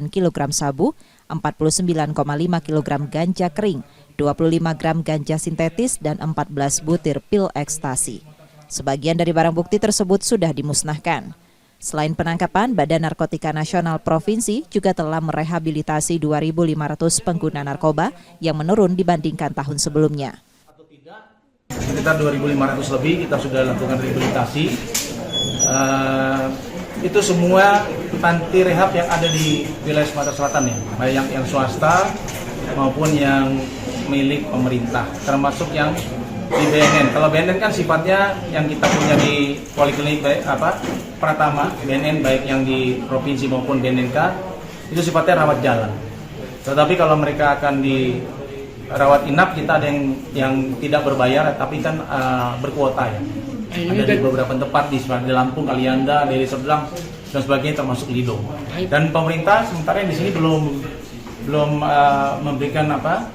kg sabu, 49,5 kg ganja kering, 25 gram ganja sintetis, dan 14 butir pil ekstasi. Sebagian dari barang bukti tersebut sudah dimusnahkan. Selain penangkapan, Badan Narkotika Nasional Provinsi juga telah merehabilitasi 2.500 pengguna narkoba yang menurun dibandingkan tahun sebelumnya. Sekitar 2.500 lebih kita sudah lakukan rehabilitasi. Itu semua panti rehab yang ada di wilayah Sumatera Selatan ya, baik yang swasta maupun yang milik pemerintah, termasuk yang di BNN. Kalau BNN kan sifatnya yang kita punya di Poliklinik Pratama, BNN baik yang di provinsi maupun BNNK, itu sifatnya rawat jalan. Tetapi kalau mereka akan di rawat inap, kita ada yang tidak berbayar tapi kan berkuota ya. Ada di beberapa tempat di Lampung, Kalianda, Deli Serdang dan sebagainya, termasuk Lido. Dan pemerintah sementara di sini belum memberikan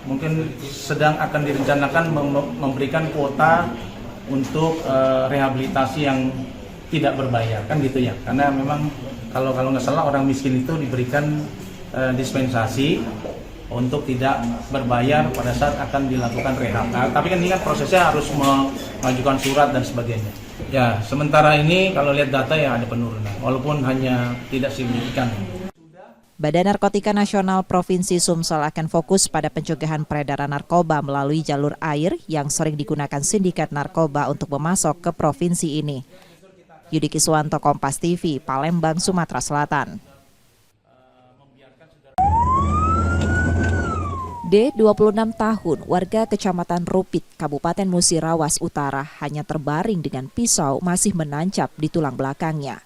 mungkin sedang akan direncanakan memberikan kuota untuk rehabilitasi yang tidak berbayar, kan gitu ya. Karena memang kalau nggak salah orang miskin itu diberikan dispensasi untuk tidak berbayar pada saat akan dilakukan rehab. Nah, tapi kan ini kan prosesnya harus mengajukan surat dan sebagainya. Ya, sementara ini kalau lihat data ya ada penurunan, walaupun hanya tidak signifikan. Badan Narkotika Nasional Provinsi Sumsel akan fokus pada pencegahan peredaran narkoba melalui jalur air yang sering digunakan sindikat narkoba untuk memasok ke provinsi ini. Yudi Kiswanto, Kompas TV, Palembang, Sumatera Selatan. D, 26 tahun, warga Kecamatan Rupit, Kabupaten Musirawas Utara, hanya terbaring dengan pisau masih menancap di tulang belakangnya.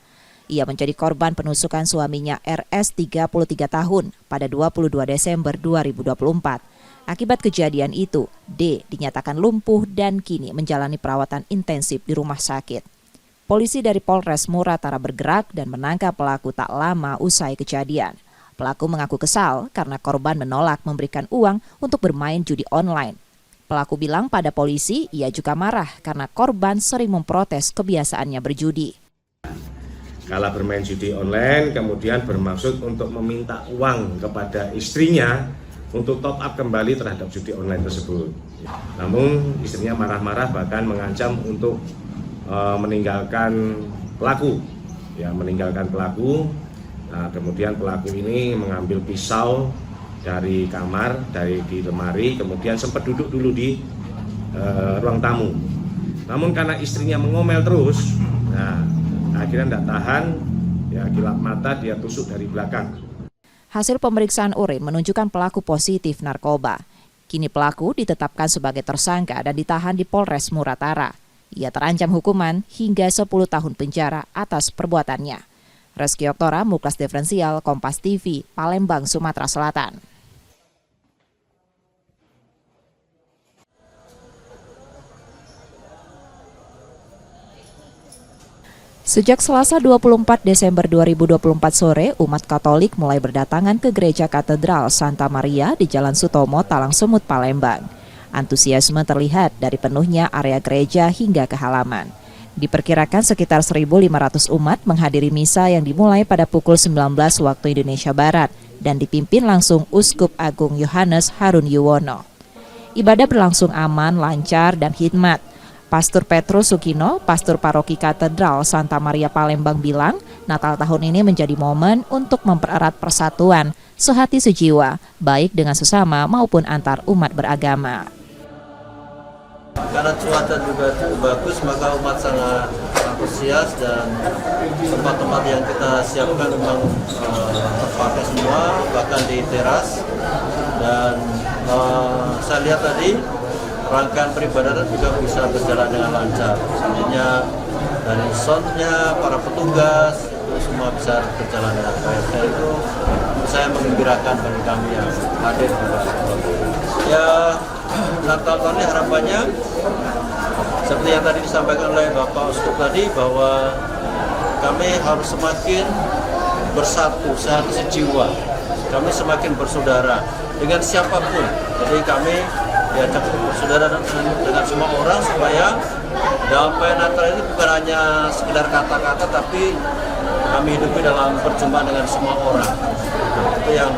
Ia menjadi korban penusukan suaminya RS 33 tahun pada 22 Desember 2024. Akibat kejadian itu, D dinyatakan lumpuh dan kini menjalani perawatan intensif di rumah sakit. Polisi dari Polres Muratara bergerak dan menangkap pelaku tak lama usai kejadian. Pelaku mengaku kesal karena korban menolak memberikan uang untuk bermain judi online. Pelaku bilang pada polisi ia juga marah karena korban sering memprotes kebiasaannya berjudi. Kala bermain judi online, kemudian bermaksud untuk meminta uang kepada istrinya untuk top up kembali terhadap judi online tersebut. Namun istrinya marah-marah, bahkan mengancam untuk meninggalkan pelaku. Nah, kemudian pelaku ini mengambil pisau dari kamar, di lemari, kemudian sempat duduk dulu di ruang tamu. Namun karena istrinya mengomel terus, akhirnya tidak tahan, ya kilap mata dia tusuk dari belakang. Hasil pemeriksaan urin menunjukkan pelaku positif narkoba. Kini pelaku ditetapkan sebagai tersangka dan ditahan di Polres Muratara. Ia terancam hukuman hingga 10 tahun penjara atas perbuatannya. Reski Oktora, Muklas Diferensial, Kompas TV, Palembang, Sumatera Selatan. Sejak Selasa 24 Desember 2024 sore, umat Katolik mulai berdatangan ke Gereja Katedral Santa Maria di Jalan Sutomo, Talang Semut, Palembang. Antusiasme terlihat dari penuhnya area gereja hingga ke halaman. Diperkirakan sekitar 1.500 umat menghadiri misa yang dimulai pada pukul 19 waktu Indonesia Barat dan dipimpin langsung Uskup Agung Yohanes Harun Yuwono. Ibadah berlangsung aman, lancar, dan hikmat. Pastor Petrus Sukino, Pastor Paroki Katedral Santa Maria Palembang bilang, Natal tahun ini menjadi momen untuk mempererat persatuan, sehati sejiwa, baik dengan sesama maupun antar umat beragama. Karena cuaca juga cukup bagus, maka umat sangat antusias dan tempat-tempat yang kita siapkan memang terpakai semua, bahkan di teras. Dan saya lihat tadi rangkaian peribadatan juga bisa berjalan dengan lancar. Sebenarnya dari soundnya, para petugas itu semua bisa berjalan dengan baik. Dan itu saya menggembirakan bagi kami yang hadir di ya. Natal tahun ini harapannya seperti yang tadi disampaikan oleh Bapak Uskup tadi, bahwa kami harus semakin bersatu, sehati sejiwa, kami semakin bersaudara dengan siapapun. Jadi kami diajak bersaudara dengan semua orang, supaya damai Natal ini bukan hanya sekedar kata-kata, tapi kami hidupi dalam perjumpaan dengan semua orang. Itu yang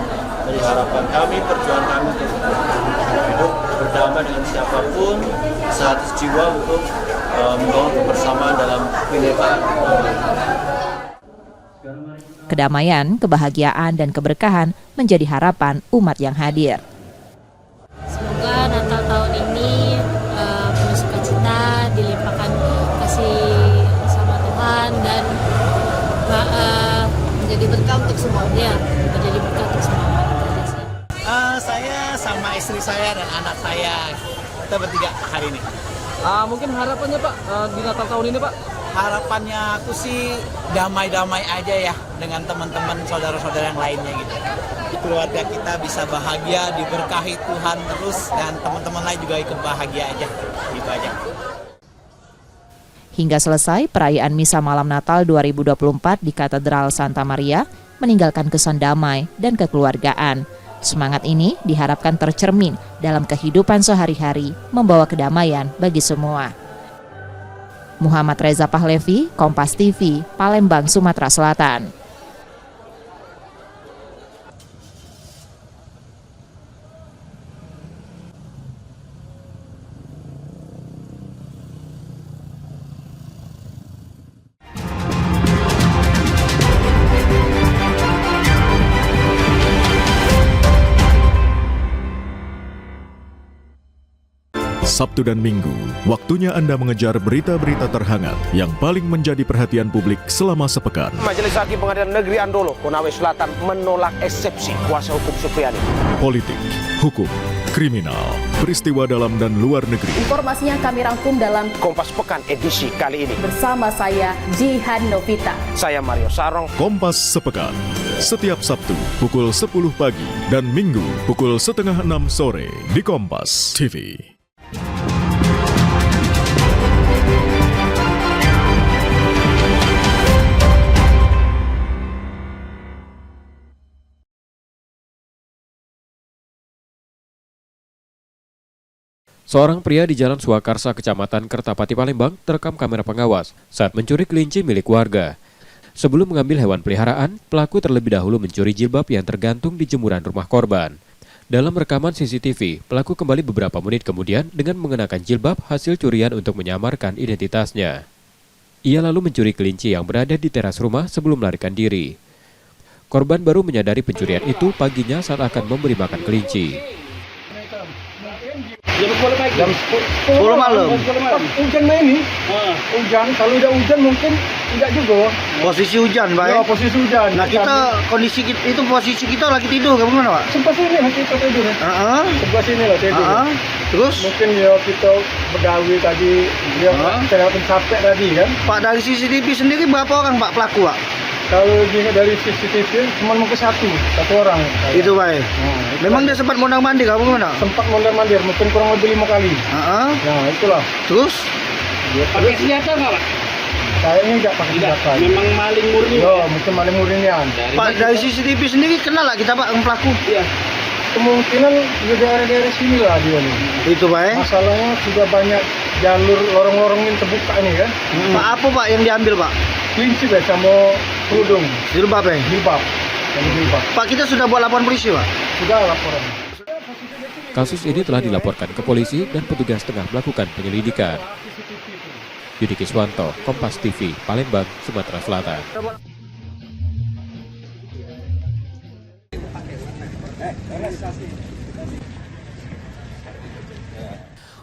jadi harapan kami, perjuangan kami untuk hidup berdamai dengan siapapun, sehati jiwa untuk membangun kebersamaan dalam kebinekaan. Kedamaian, kebahagiaan, dan keberkahan menjadi harapan umat yang hadir. Semoga Natal tahun ini penuh sukacita, dilimpahkan kasih sama Tuhan, dan menjadi berkah untuk semuanya, menjadi berkah untuk semua. Saya sama istri saya dan anak saya, kita bertiga hari ini. Mungkin harapannya Pak di Natal tahun ini Pak? Harapannya aku sih damai-damai aja ya dengan teman-teman saudara-saudara yang lainnya gitu. Keluarga kita bisa bahagia, diberkahi Tuhan terus, dan teman-teman lain juga ikut bahagia aja. Gitu aja. Hingga selesai, perayaan Misa Malam Natal 2024 di Katedral Santa Maria meninggalkan kesan damai dan kekeluargaan. Semangat ini diharapkan tercermin dalam kehidupan sehari-hari, membawa kedamaian bagi semua. Muhammad Reza Pahlevi, Kompas TV, Palembang, Sumatera Selatan. Sabtu dan Minggu, waktunya Anda mengejar berita-berita terhangat yang paling menjadi perhatian publik selama sepekan. Majelis Hakim Pengadilan Negeri Andolo, Konawe Selatan menolak eksepsi kuasa hukum Supriyadi. Politik, hukum, kriminal, peristiwa dalam dan luar negeri. Informasinya kami rangkum dalam Kompas Pekan edisi kali ini. Bersama saya, Jihan Novita. Saya Mario Sarong. Kompas Sepekan, setiap Sabtu pukul 10 pagi dan Minggu pukul 5:30 sore di Kompas TV. Seorang pria di Jalan Swakarsa, Kecamatan Kertapati, Palembang, terekam kamera pengawas saat mencuri kelinci milik warga. Sebelum mengambil hewan peliharaan, pelaku terlebih dahulu mencuri jilbab yang tergantung di jemuran rumah korban. Dalam rekaman CCTV, pelaku kembali beberapa menit kemudian dengan mengenakan jilbab hasil curian untuk menyamarkan identitasnya. Ia lalu mencuri kelinci yang berada di teras rumah sebelum melarikan diri. Korban baru menyadari pencurian itu paginya saat akan memberi makan kelinci. Jam 10 malam. Hujan ini. Hujan, kalau udah hujan mungkin tidak juga. Posisi hujan, Pak. Ya, posisi hujan. Nah, kita kondisi kita, itu posisi kita lagi tidur, gimana, Pak? Sebelah sini lah kita tidur. Sebelah sini lah tidur. Terus? Mungkin ya kita berdawi tadi, dia saya capek tadi kan. Pak, dari CCTV sendiri berapa orang Pak pelaku, Pak? Kalau dari CCTV cuma mungkin satu orang. Itu Pak. Memang dia sempat mondar-mandir apa gimana? Sempat mondar-mandir, mungkin kurang lebih 5 kali. Nah, itulah. Terus? Pakai senjata nggak, Pak? Kayaknya nggak pakai senjata. Memang maling murni. Ya, mungkin maling murnian. Pak, dari CCTV sendiri kenal lah kita Pak pelaku? Iya. Kemungkinan di daerah-daerah sini lah dia nih. Itu Pak ya? Masalahnya sudah banyak jalur lorong-lorong yang terbuka ini kan. Pak apa Pak yang diambil Pak? Kelinci Pak sama kerudung. Jilbab ya? Jilbab. Pak, kita sudah buat laporan polisi Pak? Sudah laporan. Kasus ini telah dilaporkan ke polisi dan petugas tengah melakukan penyelidikan. Yudi Kiswanto, Kompas TV, Palembang, Sumatera Selatan.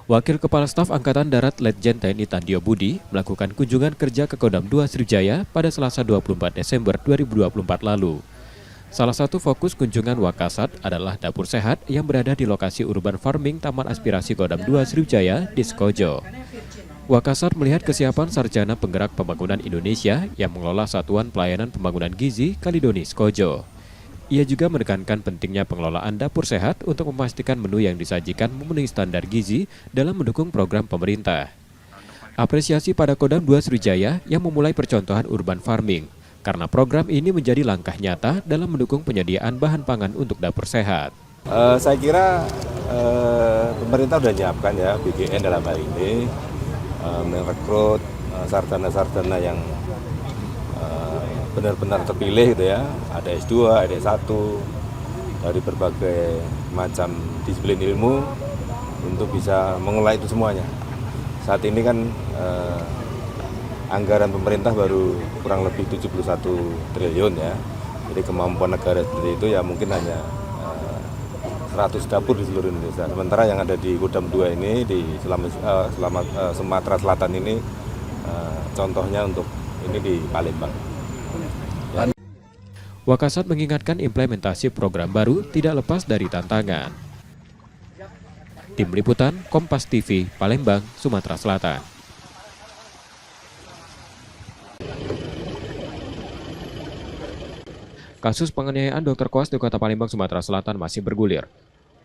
Wakil Kepala Staf Angkatan Darat Letjen TNI Tandio Budi melakukan kunjungan kerja ke Kodam 2 Sriwijaya pada Selasa 24 Desember 2024 lalu. Salah satu fokus kunjungan Wakasat adalah dapur sehat yang berada di lokasi urban farming Taman Aspirasi Kodam 2 Sriwijaya di Skojo. Wakasat melihat kesiapan Sarjana Penggerak Pembangunan Indonesia yang mengelola Satuan Pelayanan Pembangunan Gizi Kalidoni Skojo. Ia juga menekankan pentingnya pengelolaan dapur sehat untuk memastikan menu yang disajikan memenuhi standar gizi dalam mendukung program pemerintah. Apresiasi pada Kodam 2 Sriwijaya yang memulai percontohan urban farming, karena program ini menjadi langkah nyata dalam mendukung penyediaan bahan pangan untuk dapur sehat. Saya kira pemerintah sudah menyiapkan ya BGN dalam hal ini merekrut sarjana-sarjana yang benar-benar terpilih gitu ya, ada S2, ada S1 dari berbagai macam disiplin ilmu untuk bisa mengelola itu semuanya. Saat ini kan anggaran pemerintah baru kurang lebih 71 triliun ya. Jadi kemampuan negara seperti itu ya mungkin hanya 100 dapur di seluruh Indonesia. Sementara yang ada di Kodam 2 ini di Sumatera Selatan ini contohnya untuk ini di Palembang. Ya. Wakasat mengingatkan implementasi program baru tidak lepas dari tantangan. Tim Liputan Kompas TV, Palembang, Sumatera Selatan. Kasus penganiayaan dokter koas di Kota Palembang, Sumatera Selatan masih bergulir.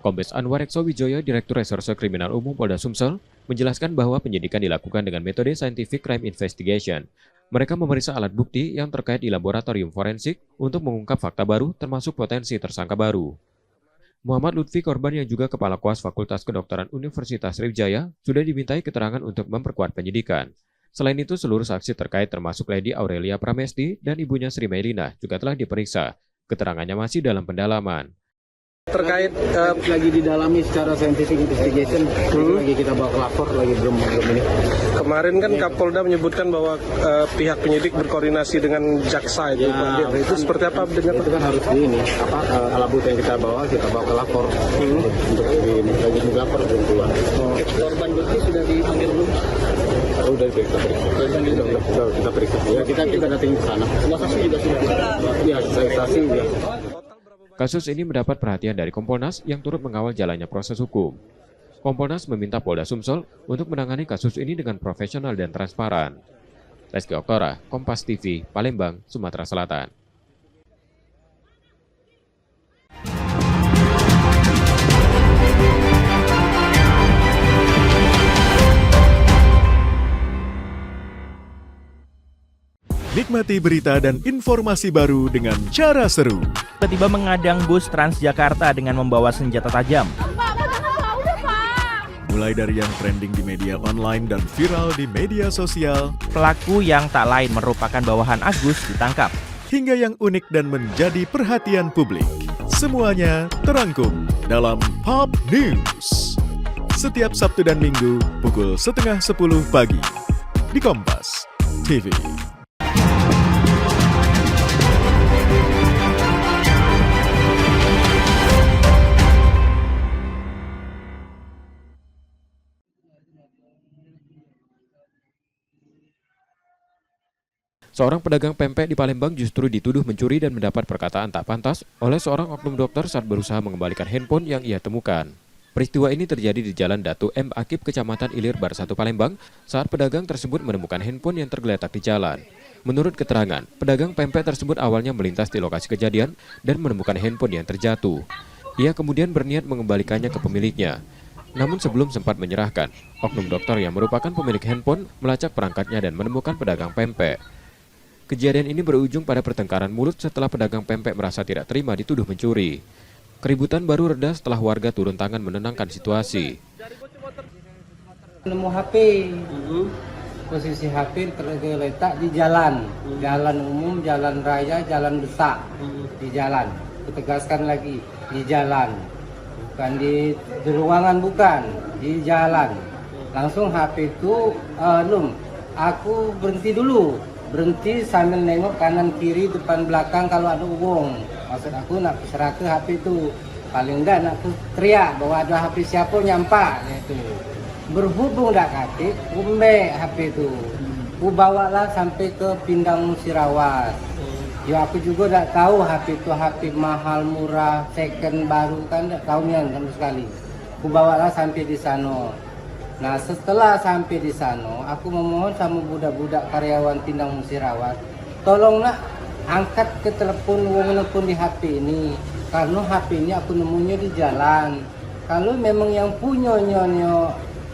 Kombes Anwar Ekso Wijoyo, Direktur Reserse Kriminal Umum Polda Sumsel, menjelaskan bahwa penyidikan dilakukan dengan metode Scientific Crime Investigation. Mereka memeriksa alat bukti yang terkait di laboratorium forensik untuk mengungkap fakta baru termasuk potensi tersangka baru. Muhammad Lutfi, korban yang juga Kepala Koas Fakultas Kedokteran Universitas Sriwijaya, sudah dimintai keterangan untuk memperkuat penyidikan. Selain itu, seluruh saksi terkait termasuk Lady Aurelia Pramesti dan ibunya Sri Melina juga telah diperiksa. Keterangannya masih dalam pendalaman. Terkait lagi didalami secara scientific investigation, lagi kita bawa ke lapor, lagi belum ini. Kemarin kan Kapolda menyebutkan bahwa pihak penyidik berkoordinasi dengan jaksa itu. Ya, itu seperti apa? Itu kan harus di ini, alat bukti yang kita bawa ke lapor untuk lagi di lapor belum keluar. Korban bukti sudah dipanggil belum? Sudah kita periksa. Ya, kita datang ke sana. Semua saksi juga sudah. Ya, saksi juga. Kasus ini mendapat perhatian dari Kompolnas yang turut mengawal jalannya proses hukum. Kompolnas meminta Polda Sumsel untuk menangani kasus ini dengan profesional dan transparan. Reski Oktora, Kompas TV, Palembang, Sumatera Selatan. Nikmati berita dan informasi baru dengan cara seru. Tiba-tiba mengadang bus Transjakarta dengan membawa senjata tajam. Mulai dari yang trending di media online dan viral di media sosial, pelaku yang tak lain merupakan bawahan Agus ditangkap. Hingga yang unik dan menjadi perhatian publik. Semuanya terangkum dalam Pop News. Setiap Sabtu dan Minggu pukul 9:30 pagi di Kompas TV. Seorang pedagang pempek di Palembang justru dituduh mencuri dan mendapat perkataan tak pantas oleh seorang oknum dokter saat berusaha mengembalikan handphone yang ia temukan. Peristiwa ini terjadi di Jalan Datu M. Akib, Kecamatan Ilir, Bar 1, Palembang, saat pedagang tersebut menemukan handphone yang tergeletak di jalan. Menurut keterangan, pedagang pempek tersebut awalnya melintas di lokasi kejadian dan menemukan handphone yang terjatuh. Ia kemudian berniat mengembalikannya ke pemiliknya. Namun sebelum sempat menyerahkan, oknum dokter yang merupakan pemilik handphone melacak perangkatnya dan menemukan pedagang pempek. Kejadian ini berujung pada pertengkaran mulut setelah pedagang pempek merasa tidak terima dituduh mencuri. Keributan baru reda setelah warga turun tangan menenangkan situasi. Nemu HP, posisi HP terletak di jalan umum, jalan raya, jalan besar, di jalan. Kutegaskan lagi, di jalan, bukan di ruangan, bukan di jalan. Langsung HP itu, aku berhenti sambil nengok kanan kiri depan belakang kalau ada uang. Maksud aku nak serah ke HP itu, paling enggak nak teriak bahwa ada HP siapa nyampak itu. Berhubung dak kate, umbe HP itu. Ku bawalah sampai ke Pindang Musirawas. Ya aku juga tak tahu HP itu HP mahal murah second baru kan tak tahunya sama sekali. Ku bawalah sampai di sana. Nah setelah sampai di sana, aku memohon sama budak-budak karyawan Pindang Musirawas, tolonglah angkat ke telepon di HP ini, karena HP ini aku nemunya di jalan. Kalau memang yang punya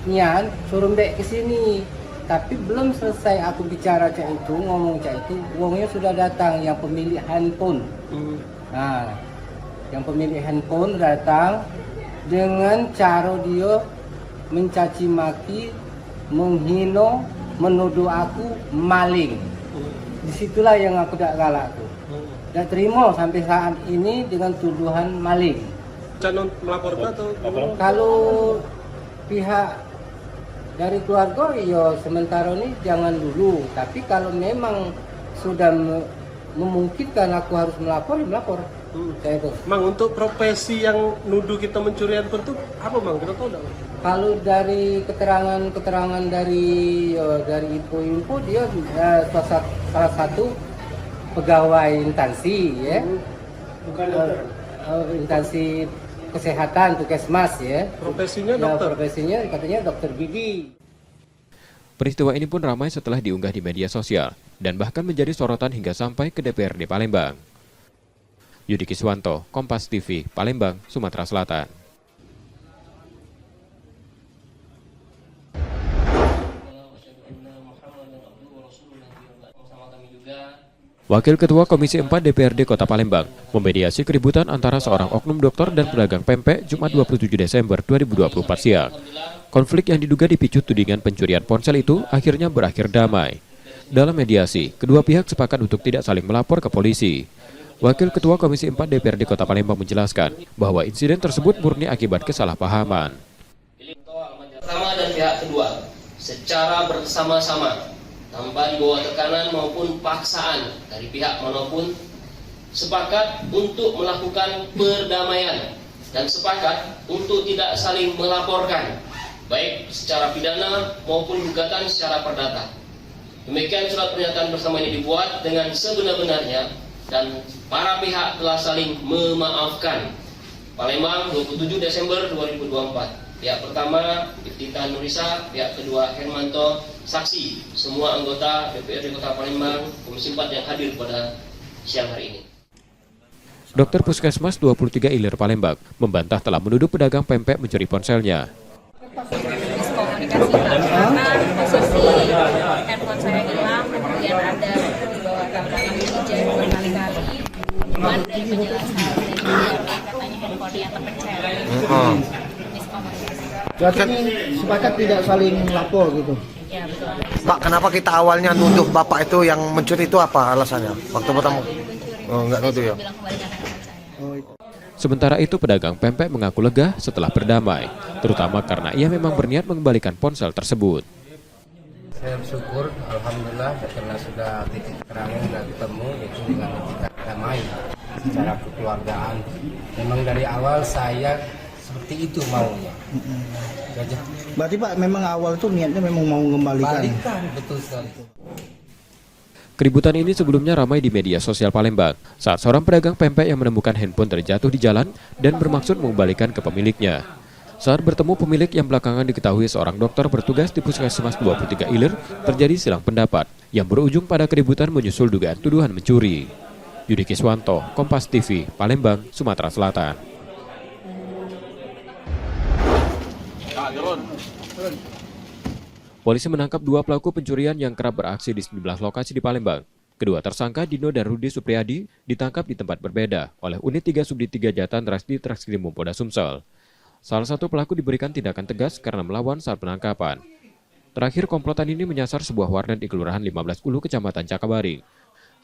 nyan suruh mbek ke sini. Tapi belum selesai aku bicara cak itu, ngomong cak itu, uangnya sudah datang yang pemilik handphone. Nah, yang pemilik handphone datang dengan cara dia mencaci maki, menghina, menuduh aku maling. Disitulah yang aku tak galak tuh. Tak terima sampai saat ini dengan tuduhan maling. Calon melapor atau kalau pihak dari keluarga, ya sementara ini jangan dulu. Tapi kalau memang sudah memungkinkan aku harus melapor, ya melapor. Saya itu. Mang, untuk profesi yang nuduh kita mencuri handphone itu apa, Mang? Kita tahu enggak? Kalau dari keterangan dari info-info dia salah satu pegawai instansi, ya. Bukan dokter. Instansi kesehatan, Puskesmas, ya. Profesinya ya, dokter. Profesinya katanya dokter gigi. Peristiwa ini pun ramai setelah diunggah di media sosial dan bahkan menjadi sorotan hingga sampai ke DPRD Palembang. Yudi Kiswanto, Kompas TV, Palembang, Sumatera Selatan. Wakil Ketua Komisi 4 DPRD Kota Palembang memediasi keributan antara seorang oknum dokter dan pedagang pempek Jumat 27 Desember 2024 siang. Konflik yang diduga dipicu tudingan pencurian ponsel itu akhirnya berakhir damai. Dalam mediasi, kedua pihak sepakat untuk tidak saling melapor ke polisi. Wakil Ketua Komisi 4 DPRD Kota Palembang menjelaskan bahwa insiden tersebut murni akibat kesalahpahaman. Pertama dan pihak kedua secara bersama-sama tanpa dibawa tekanan maupun paksaan dari pihak manapun sepakat untuk melakukan perdamaian dan sepakat untuk tidak saling melaporkan baik secara pidana maupun gugatan secara perdata. Demikian surat pernyataan bersama ini dibuat dengan sebenar-benarnya dan para pihak telah saling memaafkan. Palembang 27 Desember 2024. Pihak pertama Iftitah Nurisa, pihak kedua Hermanto, saksi semua anggota DPRD Kota Palembang Komisi 4 yang hadir pada siang hari ini. Dokter Puskesmas 23 Ilir Palembang membantah telah menuduh pedagang pempek mencuri ponselnya. Miskomunikasi karena posisi handphone saya hilang, kemudian ada dibawa ke belakang meja berkali-kali. Cuman dari penjelasan katanya handphonenya terpencet. Jadi sepakat tidak saling lapor gitu. Ya, betul. Pak, kenapa kita awalnya nuduh Bapak itu yang mencuri itu apa alasannya? Waktu pertama? Oh, enggak nuduh ya. Sementara itu pedagang pempek mengaku lega setelah berdamai, terutama karena ia memang berniat mengembalikan ponsel tersebut. Saya bersyukur, alhamdulillah karena sudah titik terangnya sudah ketemu, itu dengan kita damai secara kekeluargaan. Memang dari awal saya seperti itu maunya. Berarti Pak memang awal itu niatnya memang mau mengembalikan. Betul sekali. Keributan ini sebelumnya ramai di media sosial Palembang saat seorang pedagang pempek yang menemukan handphone terjatuh di jalan dan bermaksud mengembalikan ke pemiliknya. Saat bertemu pemilik yang belakangan diketahui seorang dokter bertugas di Puskesmas 23 Ilir, terjadi silang pendapat yang berujung pada keributan menyusul dugaan tuduhan mencuri. Yudi Kiswanto, Kompas TV, Palembang, Sumatera Selatan. Polisi menangkap 2 pelaku pencurian yang kerap beraksi di 19 lokasi di Palembang. Kedua tersangka Dino dan Rudi Supriyadi ditangkap di tempat berbeda oleh Unit 3 Subdit 3 Jatan di Treskrimum Polda Sumsel. Salah satu pelaku diberikan tindakan tegas karena melawan saat penangkapan. Terakhir, komplotan ini menyasar sebuah warnet di Kelurahan 15 Ulu, Kecamatan Cakabaring.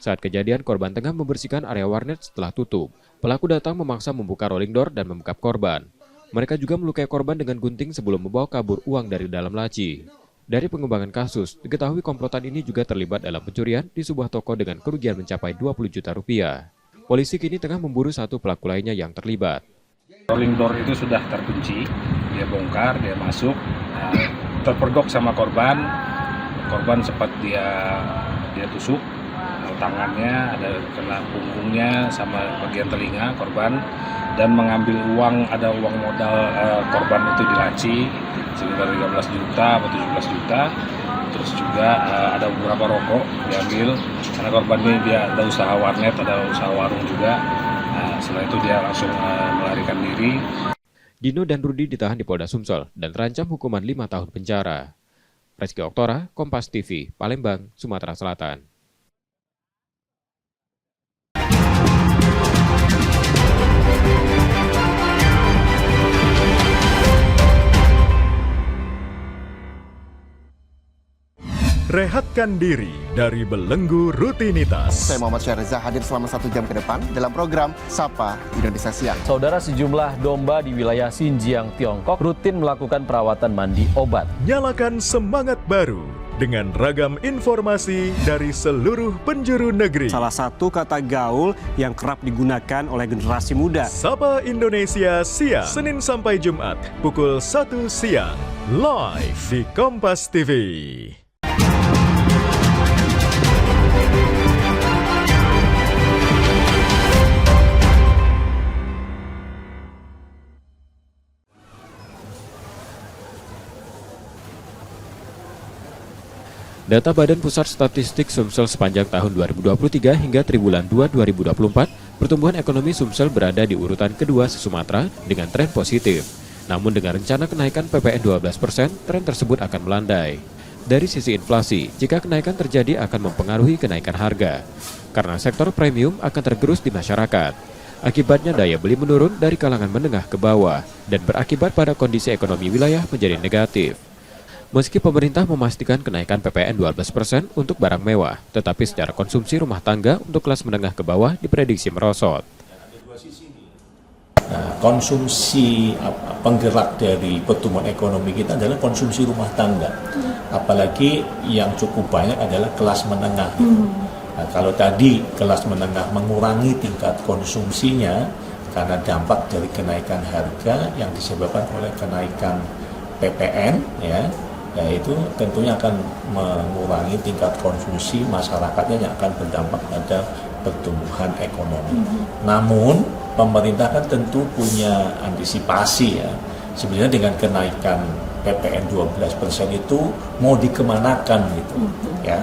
Saat kejadian, korban tengah membersihkan area warnet setelah tutup. Pelaku datang memaksa membuka rolling door dan membekap korban. Mereka juga melukai korban dengan gunting sebelum membawa kabur uang dari dalam laci. Dari pengembangan kasus, diketahui komplotan ini juga terlibat dalam pencurian di sebuah toko dengan kerugian mencapai 20 juta rupiah. Polisi kini tengah memburu satu pelaku lainnya yang terlibat. Rolling door itu sudah terkunci, dia bongkar, dia masuk, terpergok sama korban. Korban sempat dia tusuk tangannya, ada kena punggungnya sama bagian telinga korban, dan mengambil uang, ada uang modal korban itu di laci sekitar 13 juta atau 17 juta. Terus juga ada beberapa rokok diambil karena korban ini dia ada usaha warnet, ada usaha warung juga. Setelah itu dia langsung melarikan diri. Dino dan Rudi ditahan di Polda Sumsel dan terancam hukuman 5 tahun penjara. Reski Oktora, Kompas TV, Palembang, Sumatera Selatan. Rehatkan diri dari belenggu rutinitas. Saya Muhammad Syahriza hadir selama 1 jam ke depan dalam program Sapa Indonesia Siang. Saudara, sejumlah domba di wilayah Xinjiang, Tiongkok rutin melakukan perawatan mandi obat. Nyalakan semangat baru dengan ragam informasi dari seluruh penjuru negeri. Salah satu kata gaul yang kerap digunakan oleh generasi muda. Sapa Indonesia Siang, Senin sampai Jumat pukul 1 siang. Live di Kompas TV. Data Badan Pusat Statistik Sumsel sepanjang tahun 2023 hingga triwulan 2 2024, pertumbuhan ekonomi Sumsel berada di urutan kedua se-Sumatera dengan tren positif. Namun dengan rencana kenaikan PPN 12%, tren tersebut akan melandai. Dari sisi inflasi, jika kenaikan terjadi akan mempengaruhi kenaikan harga, karena sektor premium akan tergerus di masyarakat. Akibatnya daya beli menurun dari kalangan menengah ke bawah dan berakibat pada kondisi ekonomi wilayah menjadi negatif. Meski pemerintah memastikan kenaikan PPN 12% untuk barang mewah, tetapi secara konsumsi rumah tangga untuk kelas menengah ke bawah diprediksi merosot. Nah, konsumsi penggerak dari pertumbuhan ekonomi kita adalah konsumsi rumah tangga. Apalagi yang cukup banyak adalah kelas menengah. Nah, kalau tadi kelas menengah mengurangi tingkat konsumsinya karena dampak dari kenaikan harga yang disebabkan oleh kenaikan PPN, ya itu tentunya akan mengurangi tingkat konsumsi masyarakatnya yang akan berdampak pada pertumbuhan ekonomi. Namun pemerintah kan tentu punya antisipasi ya. Sebenarnya dengan kenaikan PPN 12% itu mau dikemanakan gitu ya.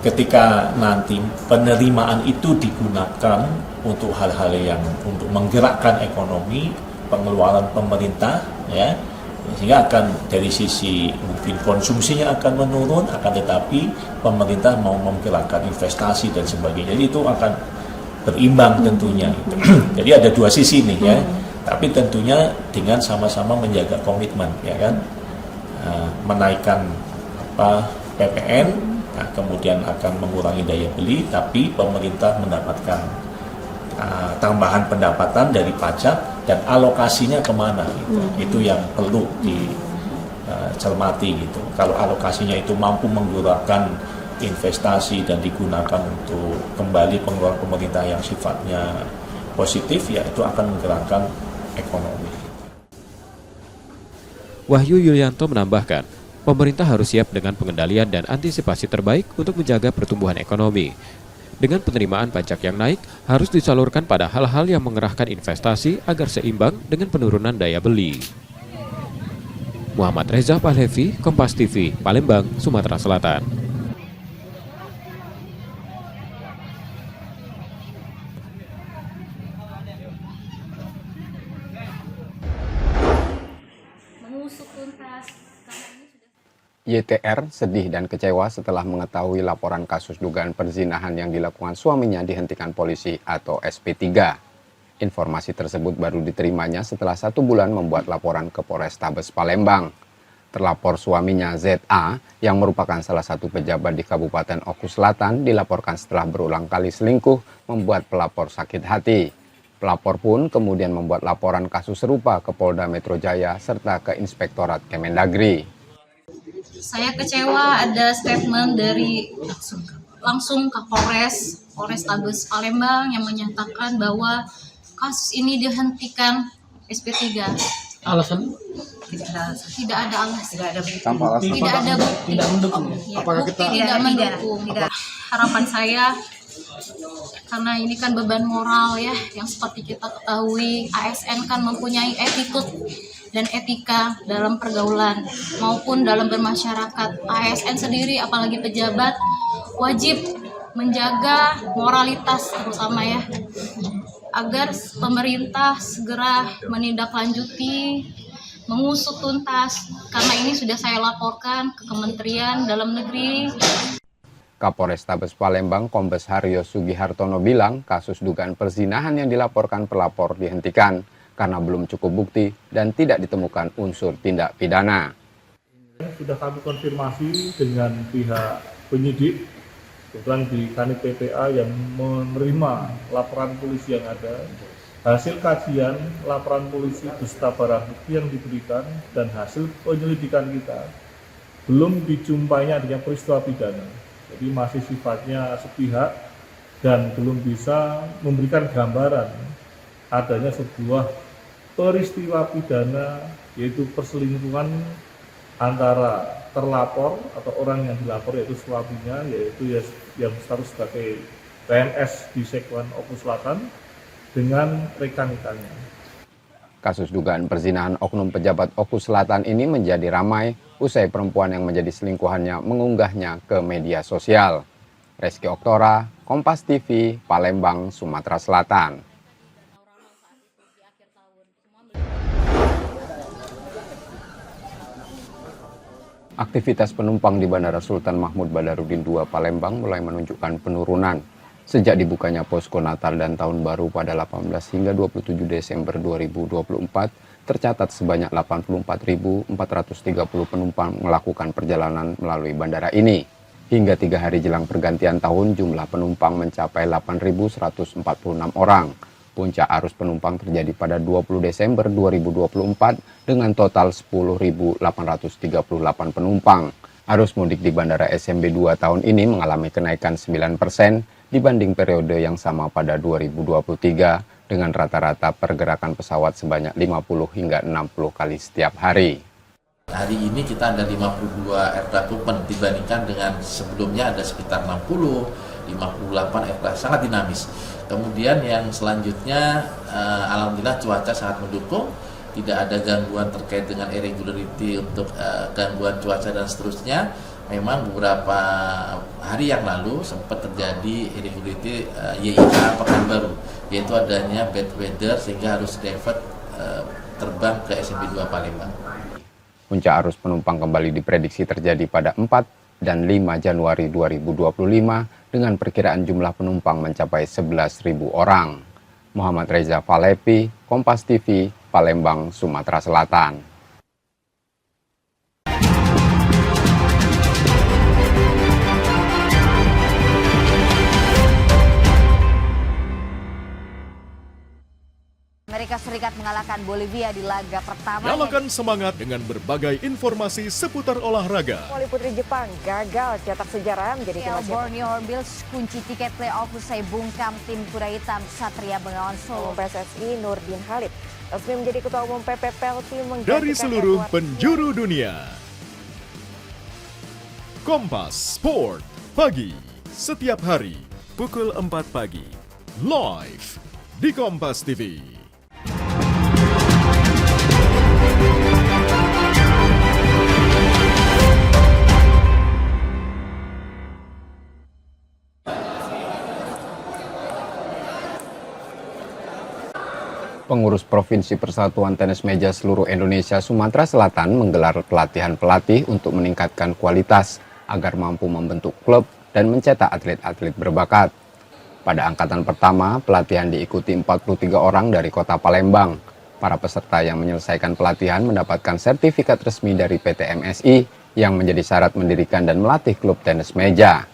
Ketika nanti penerimaan itu digunakan untuk hal-hal yang untuk menggerakkan ekonomi, pengeluaran pemerintah ya, sehingga akan dari sisi mungkin konsumsinya akan menurun, akan tetapi pemerintah mau menggerakkan investasi dan sebagainya. Jadi itu akan berimbang tentunya. Jadi ada dua sisi nih ya. Tapi tentunya dengan sama-sama menjaga komitmen ya kan. Menaikkan PPN, nah, kemudian akan mengurangi daya beli, tapi pemerintah mendapatkan tambahan pendapatan dari pajak dan alokasinya kemana gitu. Itu yang perlu dicermati gitu. Kalau alokasinya itu mampu menggerakkan investasi dan digunakan untuk kembali pengeluaran pemerintah yang sifatnya positif, ya itu akan menggerakkan ekonomi. Wahyu Yulianto menambahkan, pemerintah harus siap dengan pengendalian dan antisipasi terbaik untuk menjaga pertumbuhan ekonomi. Dengan penerimaan pajak yang naik, harus disalurkan pada hal-hal yang mengerahkan investasi agar seimbang dengan penurunan daya beli. Muhammad Reza Pahlevi, Kompas TV, Palembang, Sumatera Selatan. YTR sedih dan kecewa setelah mengetahui laporan kasus dugaan perzinahan yang dilakukan suaminya dihentikan polisi atau SP3. Informasi tersebut baru diterimanya setelah 1 bulan membuat laporan ke Polrestabes Palembang. Terlapor suaminya ZA yang merupakan salah satu pejabat di Kabupaten Oku Selatan dilaporkan setelah berulang kali selingkuh membuat pelapor sakit hati. Pelapor pun kemudian membuat laporan kasus serupa ke Polda Metro Jaya serta ke Inspektorat Kemendagri. Saya kecewa ada statement dari langsung ke Polrestabes Palembang yang menyatakan bahwa kasus ini dihentikan SP3. Alasan? Tidak ada alasan. Tanpa alasan. Tidak ada bukti. Tidak mendukung. Apakah kita tidak mendukung? Harapan saya, karena ini kan beban moral ya, yang seperti kita ketahui ASN kan mempunyai attitude dan etika dalam pergaulan maupun dalam bermasyarakat. ASN sendiri apalagi pejabat wajib menjaga moralitas terutama ya, agar pemerintah segera menindaklanjuti, mengusut tuntas, karena ini sudah saya laporkan ke Kementerian Dalam Negeri. Kapolrestabes Palembang Kombes Haryo Sugihartono bilang kasus dugaan perzinahan yang dilaporkan pelapor dihentikan karena belum cukup bukti dan tidak ditemukan unsur tindak pidana. Sudah kami konfirmasi dengan pihak penyidik, kebetulan di Kanit PPA yang menerima laporan polisi yang ada. Hasil kajian laporan polisi beserta barang bukti yang diberikan dan hasil penyelidikan kita belum dijumpainya adanya peristiwa pidana. Jadi masih sifatnya sepihak dan belum bisa memberikan gambaran adanya sebuah peristiwa pidana, yaitu perselingkuhan antara terlapor atau orang yang dilapor yaitu suaminya, yaitu yang status sebagai PNS di Sekwan Oku Selatan dengan rekan-rekannya. Kasus dugaan perzinahan oknum pejabat Oku Selatan ini menjadi ramai usai perempuan yang menjadi selingkuhannya mengunggahnya ke media sosial. Reski Oktora, Kompas TV, Palembang, Sumatera Selatan. Aktivitas penumpang di Bandara Sultan Mahmud Badarudin II Palembang mulai menunjukkan penurunan. Sejak dibukanya posko Natal dan Tahun Baru pada 18 hingga 27 Desember 2024, tercatat sebanyak 84.430 penumpang melakukan perjalanan melalui bandara ini. Hingga 3 hari jelang pergantian tahun, jumlah penumpang mencapai 8.146 orang. Puncak arus penumpang terjadi pada 20 Desember 2024 dengan total 10.838 penumpang. Arus mudik di Bandara SMB 2 tahun ini mengalami kenaikan 9% dibanding periode yang sama pada 2023 dengan rata-rata pergerakan pesawat sebanyak 50 hingga 60 kali setiap hari. Hari ini kita ada 52 aircraft movement dibandingkan dengan sebelumnya ada sekitar 58 aircraft, sangat dinamis. Kemudian yang selanjutnya, alhamdulillah cuaca sangat mendukung, tidak ada gangguan terkait dengan irregularity untuk gangguan cuaca dan seterusnya. Memang beberapa hari yang lalu sempat terjadi irregularity YIK Pekanbaru, yaitu adanya bad weather sehingga harus divert terbang ke SMB 2 Palembang. Puncak arus penumpang kembali diprediksi terjadi pada 4 dan 5 Januari 2025 dengan perkiraan jumlah penumpang mencapai 11.000 orang. Muhammad Reza Falepi, Kompas TV, Palembang, Sumatera Selatan. Amerika Serikat mengalahkan Bolivia di laga pertama. Nyalakan semangat dengan berbagai informasi seputar olahraga. Voli putri Jepang gagal cetak sejarah menjadi tim Borneo Hornbills kunci tiket playoff usai bungkam tim kuda hitam Satria Bengawan Solo. PSSI Nurdin Halid resmi menjadi ketua umum PPPLT dari seluruh penjuru dunia. Kompas Sport pagi setiap hari pukul 4 pagi live di Kompas TV. Pengurus Provinsi Persatuan Tenis Meja Seluruh Indonesia Sumatera Selatan menggelar pelatihan pelatih untuk meningkatkan kualitas agar mampu membentuk klub dan mencetak atlet-atlet berbakat. Pada angkatan pertama, pelatihan diikuti 43 orang dari kota Palembang. Para peserta yang menyelesaikan pelatihan mendapatkan sertifikat resmi dari PT MSI yang menjadi syarat mendirikan dan melatih klub tenis meja.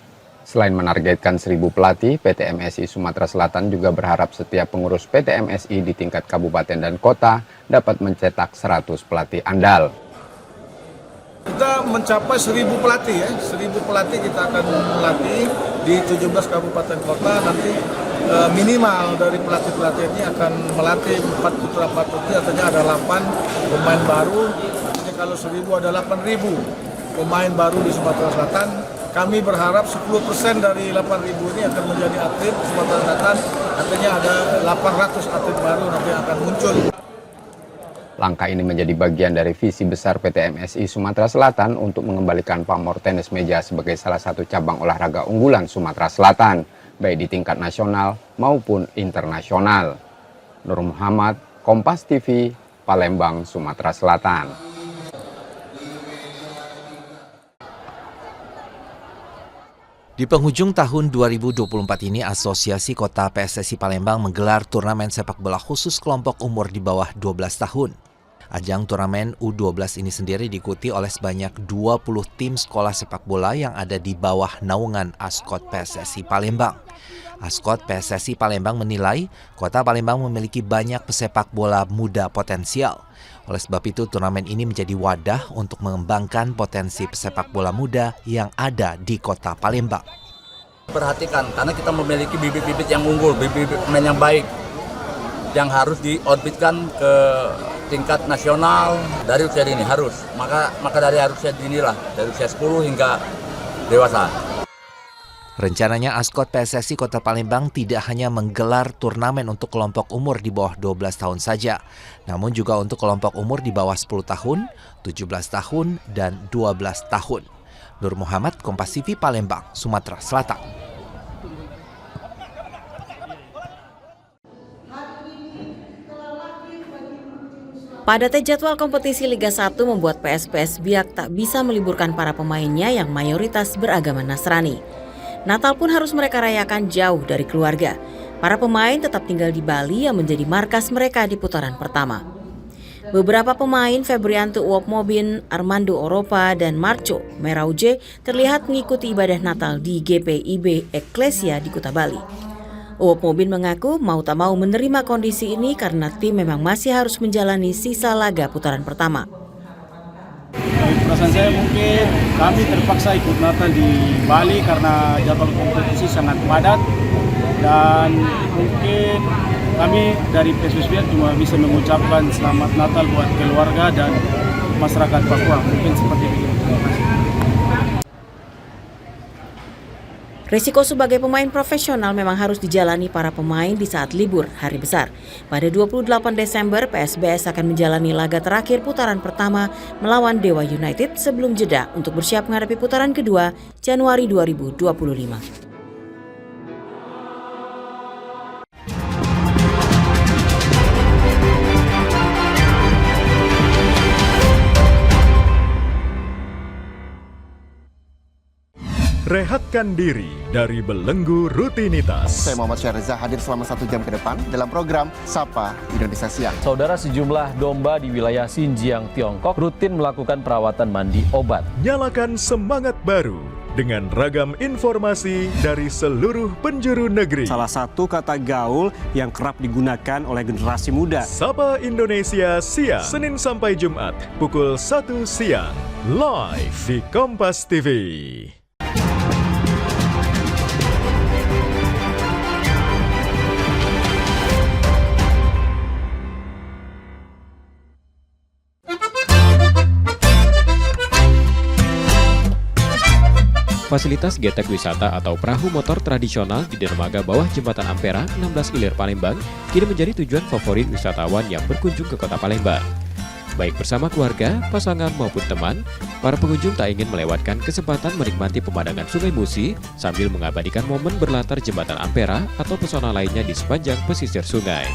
Selain menargetkan 1.000 pelatih, PT MSI Sumatera Selatan juga berharap setiap pengurus PT MSI di tingkat kabupaten dan kota dapat mencetak 100 pelatih andal. Kita mencapai 1.000 pelatih ya, 1.000 pelatih kita akan melatih di 17 kabupaten kota. Nanti minimal dari pelatih-pelatih ini akan melatih 4 putra 4 putri, artinya ada 8 pemain baru. Artinya kalau 1.000 ada 8.000 pemain baru di Sumatera Selatan. Kami berharap 10% dari 8.000 ini akan menjadi atlet Sumatera Selatan, artinya ada 800 atlet baru nanti akan muncul. Langkah ini menjadi bagian dari visi besar PT MSI Sumatera Selatan untuk mengembalikan pamor tenis meja sebagai salah satu cabang olahraga unggulan Sumatera Selatan, baik di tingkat nasional maupun internasional. Nur Muhammad, Kompas TV, Palembang, Sumatera Selatan. Di penghujung tahun 2024 ini, Asosiasi Kota PSSI Palembang menggelar turnamen sepak bola khusus kelompok umur di bawah 12 tahun. Ajang turnamen U12 ini sendiri diikuti oleh sebanyak 20 tim sekolah sepak bola yang ada di bawah naungan Askot PSSI Palembang. Askot PSSI Palembang menilai Kota Palembang memiliki banyak pesepak bola muda potensial. Oleh sebab itu, turnamen ini menjadi wadah untuk mengembangkan potensi pesepak bola muda yang ada di Kota Palembang. Perhatikan, karena kita memiliki bibit-bibit yang unggul, bibit-bibit pemain yang baik, yang harus diorbitkan ke tingkat nasional dari usia dini harus. Maka dari usia dini lah, dari usia 10 hingga dewasa. Rencananya Askot PSSI Kota Palembang tidak hanya menggelar turnamen untuk kelompok umur di bawah 12 tahun saja, namun juga untuk kelompok umur di bawah 10 tahun, 17 tahun, dan 12 tahun. Nur Muhammad, Kompas TV, Palembang, Sumatera Selatan. Padatnya jadwal kompetisi Liga 1 membuat PSPS Biak tak bisa meliburkan para pemainnya yang mayoritas beragama Nasrani. Natal pun harus mereka rayakan jauh dari keluarga. Para pemain tetap tinggal di Bali yang menjadi markas mereka di putaran pertama. Beberapa pemain Febrianto Uop Mobin, Armando Oropa, dan Marco Merauje terlihat mengikuti ibadah Natal di GPIB Eklesia di Kuta Bali. Uop Mobin mengaku mau tak mau menerima kondisi ini karena tim memang masih harus menjalani sisa laga putaran pertama. Perasaan saya mungkin kami terpaksa ikut Natal di Bali karena jadwal kompetisi sangat padat, dan mungkin kami dari PSPS cuma bisa mengucapkan selamat Natal buat keluarga dan masyarakat Papua. Mungkin seperti itu. Terima kasih. Risiko sebagai pemain profesional memang harus dijalani para pemain di saat libur hari besar. Pada 28 Desember, PSBS akan menjalani laga terakhir putaran pertama melawan Dewa United sebelum jeda untuk bersiap menghadapi putaran kedua Januari 2025. Rehatkan diri dari belenggu rutinitas. Saya Muhammad Syahriza hadir selama 1 jam ke depan dalam program Sapa Indonesia Siang. Saudara, sejumlah domba di wilayah Xinjiang, Tiongkok rutin melakukan perawatan mandi obat. Nyalakan semangat baru dengan ragam informasi dari seluruh penjuru negeri. Salah satu kata gaul yang kerap digunakan oleh generasi muda. Sapa Indonesia Siang, Senin sampai Jumat pukul 1 siang, live di Kompas TV. Fasilitas getek wisata atau perahu motor tradisional di dermaga bawah Jembatan Ampera 16 Ilir Palembang kini menjadi tujuan favorit wisatawan yang berkunjung ke Kota Palembang. Baik bersama keluarga, pasangan maupun teman, para pengunjung tak ingin melewatkan kesempatan menikmati pemandangan Sungai Musi sambil mengabadikan momen berlatar Jembatan Ampera atau pesona lainnya di sepanjang pesisir sungai.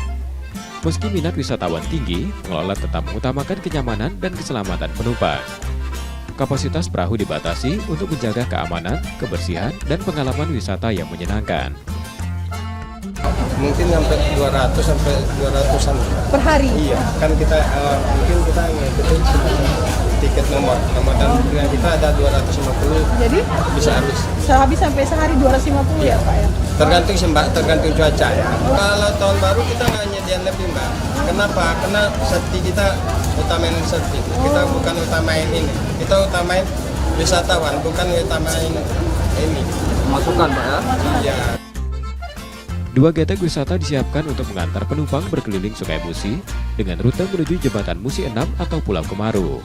Meski minat wisatawan tinggi, pengelola tetap mengutamakan kenyamanan dan keselamatan penumpang. Kapasitas perahu dibatasi untuk menjaga keamanan, kebersihan, dan pengalaman wisata yang menyenangkan. Mungkin sampai 200 sampai 200-an per hari. Iya, kan kita mungkin kita ngikutin tiket nomor dan dengan kita ada 250. Jadi bisa habis. Habis sampai sehari 250 ya Pak ya. Tergantung sih Mbak, tergantung cuaca ya. Kalau tahun baru kita nggak nyediain lebih Mbak. Kenapa? Karena safety kita utamain safety. Kita bukan utamain ini. Kita utamain wisatawan, bukan utamain ini. Masukan Pak ya. Iya. 2 getek wisata disiapkan untuk mengantar penumpang berkeliling Sungai Musi dengan rute menuju Jembatan Musi 6 atau Pulau Kemaru.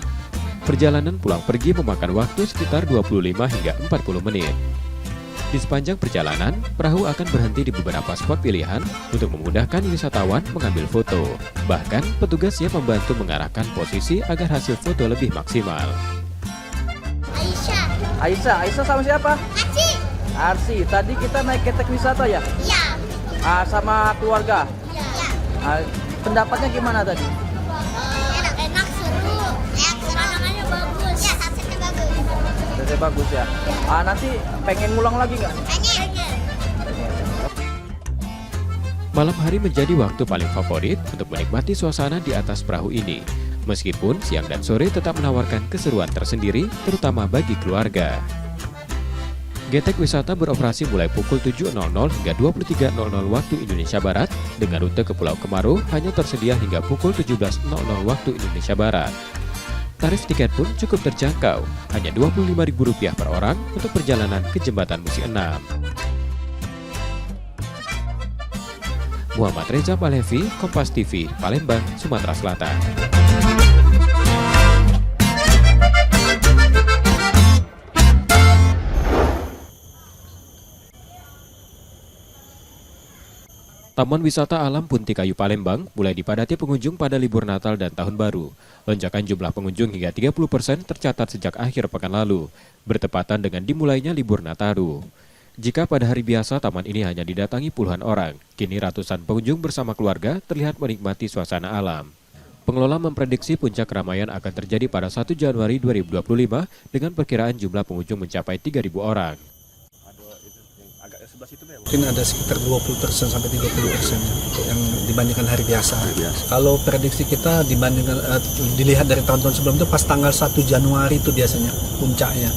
Perjalanan pulang pergi memakan waktu sekitar 25 hingga 40 menit. Di sepanjang perjalanan, perahu akan berhenti di beberapa spot pilihan untuk memudahkan wisatawan mengambil foto. Bahkan, petugasnya membantu mengarahkan posisi agar hasil foto lebih maksimal. Aisyah sama siapa? Arsi. Tadi kita naik getek wisata ya? Iya. Sama keluarga? Iya. Pendapatnya gimana tadi? Enak, seru. Pemandangannya bagus. Ya, sunsetnya bagus. Sunsetnya bagus ya? Nanti pengen ngulang lagi nggak? Pengen. Malam hari menjadi waktu paling favorit untuk menikmati suasana di atas perahu ini. Meskipun siang dan sore tetap menawarkan keseruan tersendiri, terutama bagi keluarga. Getek wisata beroperasi mulai pukul 7.00 hingga 23.00 waktu Indonesia Barat, dengan rute ke Pulau Kemaru hanya tersedia hingga pukul 17.00 waktu Indonesia Barat. Tarif tiket pun cukup terjangkau, hanya Rp25.000 per orang untuk perjalanan ke Jembatan Musi 6. Muhammad Reza Palevi, Kompas TV, Palembang, Sumatera Selatan. Taman Wisata Alam Punti Kayu Palembang mulai dipadati pengunjung pada libur Natal dan Tahun Baru. Lonjakan jumlah pengunjung hingga 30% tercatat sejak akhir pekan lalu, bertepatan dengan dimulainya libur Nataru. Jika pada hari biasa taman ini hanya didatangi puluhan orang, kini ratusan pengunjung bersama keluarga terlihat menikmati suasana alam. Pengelola memprediksi puncak keramaian akan terjadi pada 1 Januari 2025 dengan perkiraan jumlah pengunjung mencapai 3.000 orang. Mungkin ada sekitar 20% sampai 30% yang dibandingkan hari biasa. Kalau prediksi kita dibandingkan dilihat dari tahun-tahun sebelum itu pas tanggal 1 Januari itu biasanya puncaknya.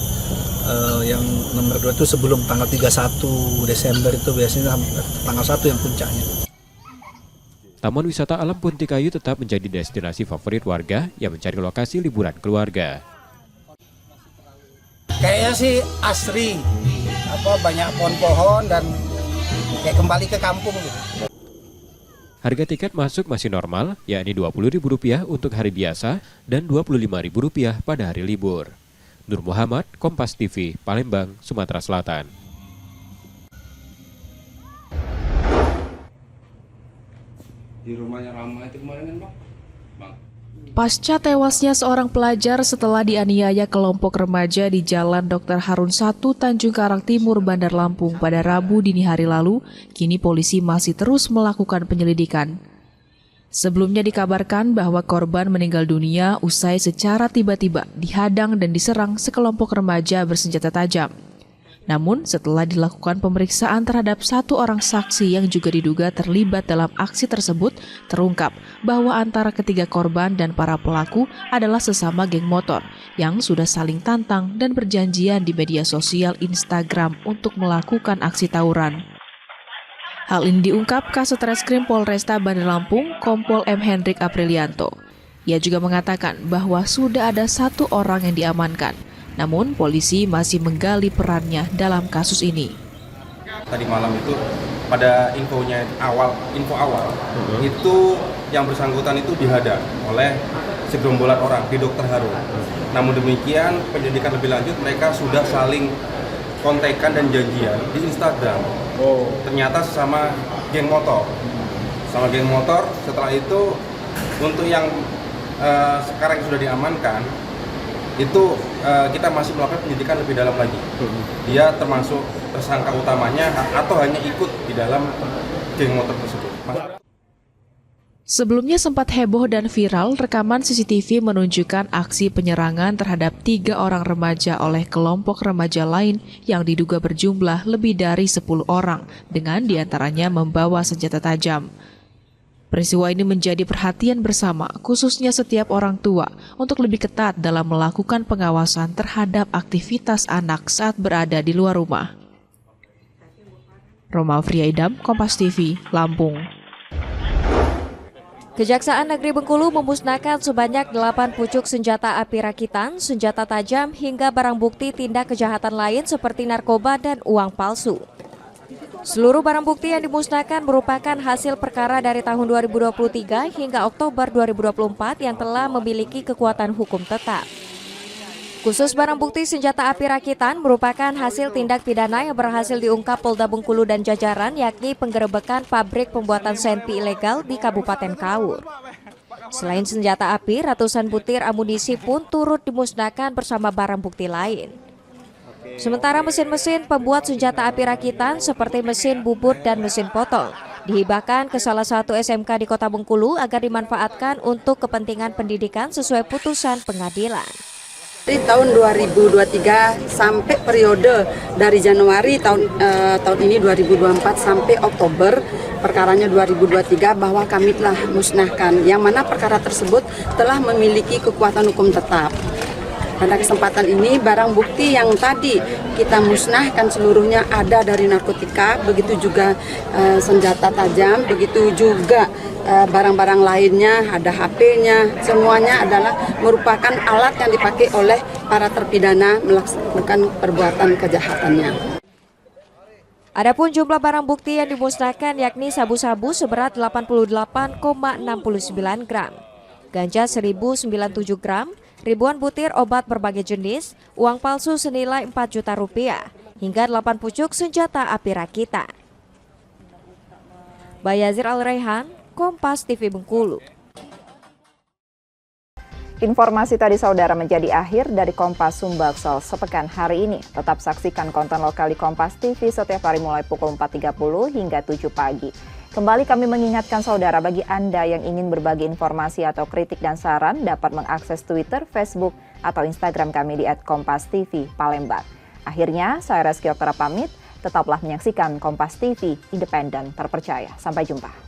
Yang nomor 2 itu sebelum tanggal 31 Desember itu biasanya tanggal 1 yang puncaknya. Taman Wisata Alam Punti Kayu tetap menjadi destinasi favorit warga yang mencari lokasi liburan keluarga. Kayaknya sih asri, banyak pohon-pohon dan kayak kembali ke kampung gitu. Harga tiket masuk masih normal, yakni Rp20.000 untuk hari biasa dan Rp25.000 pada hari libur. Nur Muhammad, Kompas TV, Palembang, Sumatera Selatan. Di rumahnya ramai itu kemarin kan Bang? Pasca tewasnya seorang pelajar setelah dianiaya kelompok remaja di Jalan Dr. Harun 1, Tanjung Karang Timur, Bandar Lampung pada Rabu dini hari lalu, kini polisi masih terus melakukan penyelidikan. Sebelumnya dikabarkan bahwa korban meninggal dunia usai secara tiba-tiba dihadang dan diserang sekelompok remaja bersenjata tajam. Namun, setelah dilakukan pemeriksaan terhadap 1 orang saksi yang juga diduga terlibat dalam aksi tersebut, terungkap bahwa antara ketiga korban dan para pelaku adalah sesama geng motor yang sudah saling tantang dan berjanjian di media sosial Instagram untuk melakukan aksi tawuran. Hal ini diungkap Kasetreskrim Polresta Bandar Lampung, Kompol M. Hendrik Aprilianto. Ia juga mengatakan bahwa sudah ada 1 orang yang diamankan. Namun, polisi masih menggali perannya dalam kasus ini. Tadi malam itu pada info awal itu yang bersangkutan itu dihadang oleh segerombolan orang di Dr. Harun. Namun demikian, penyelidikan lebih lanjut mereka sudah saling kontekan dan janjian di Instagram. Ternyata sesama geng motor. Sama geng motor. Setelah itu untuk yang sekarang sudah diamankan, itu kita masih melakukan penyidikan lebih dalam lagi. Dia termasuk tersangka utamanya atau hanya ikut di dalam geng motor tersebut. Sebelumnya sempat heboh dan viral rekaman CCTV menunjukkan aksi penyerangan terhadap 3 orang remaja oleh kelompok remaja lain yang diduga berjumlah lebih dari 10 orang dengan diantaranya membawa senjata tajam. Peristiwa ini menjadi perhatian bersama, khususnya setiap orang tua, untuk lebih ketat dalam melakukan pengawasan terhadap aktivitas anak saat berada di luar rumah. Roma Friaidam, Kompas TV, Lampung. Kejaksaan Negeri Bengkulu memusnahkan sebanyak 8 pucuk senjata api rakitan, senjata tajam, hingga barang bukti tindak kejahatan lain seperti narkoba dan uang palsu. Seluruh barang bukti yang dimusnahkan merupakan hasil perkara dari tahun 2023 hingga Oktober 2024 yang telah memiliki kekuatan hukum tetap. Khusus barang bukti senjata api rakitan merupakan hasil tindak pidana yang berhasil diungkap Polda Bengkulu dan jajaran, yakni penggerebekan pabrik pembuatan senpi ilegal di Kabupaten Kaur. Selain senjata api, ratusan butir amunisi pun turut dimusnahkan bersama barang bukti lain. Sementara mesin-mesin pembuat senjata api rakitan seperti mesin bubut dan mesin potong dihibahkan ke salah satu SMK di Kota Bengkulu agar dimanfaatkan untuk kepentingan pendidikan sesuai putusan pengadilan. Dari tahun 2023 sampai periode dari Januari tahun ini 2024 sampai Oktober perkaranya 2023 bahwa kami telah musnahkan, yang mana perkara tersebut telah memiliki kekuatan hukum tetap. Pada kesempatan ini barang bukti yang tadi kita musnahkan seluruhnya ada dari narkotika, begitu juga senjata tajam, begitu juga barang-barang lainnya, ada HP-nya, semuanya adalah merupakan alat yang dipakai oleh para terpidana melakukan perbuatan kejahatannya. Adapun jumlah barang bukti yang dimusnahkan yakni sabu-sabu seberat 88,69 gram, ganja 1097 gram, ribuan butir obat berbagai jenis, uang palsu senilai 4 juta rupiah, hingga 8 pucuk senjata api rakitan. Bayazir Al-Raihan, Kompas TV Bengkulu. Informasi tadi saudara menjadi akhir dari Kompas Sumbaksel sepekan hari ini. Tetap saksikan konten lokal di Kompas TV setiap hari mulai pukul 4.30 hingga 7 pagi. Kembali kami mengingatkan saudara, bagi Anda yang ingin berbagi informasi atau kritik dan saran dapat mengakses Twitter, Facebook, atau Instagram kami di @kompastv Palembang. Akhirnya, saya Reski Oktara pamit, tetaplah menyaksikan Kompas TV, independen, terpercaya. Sampai jumpa.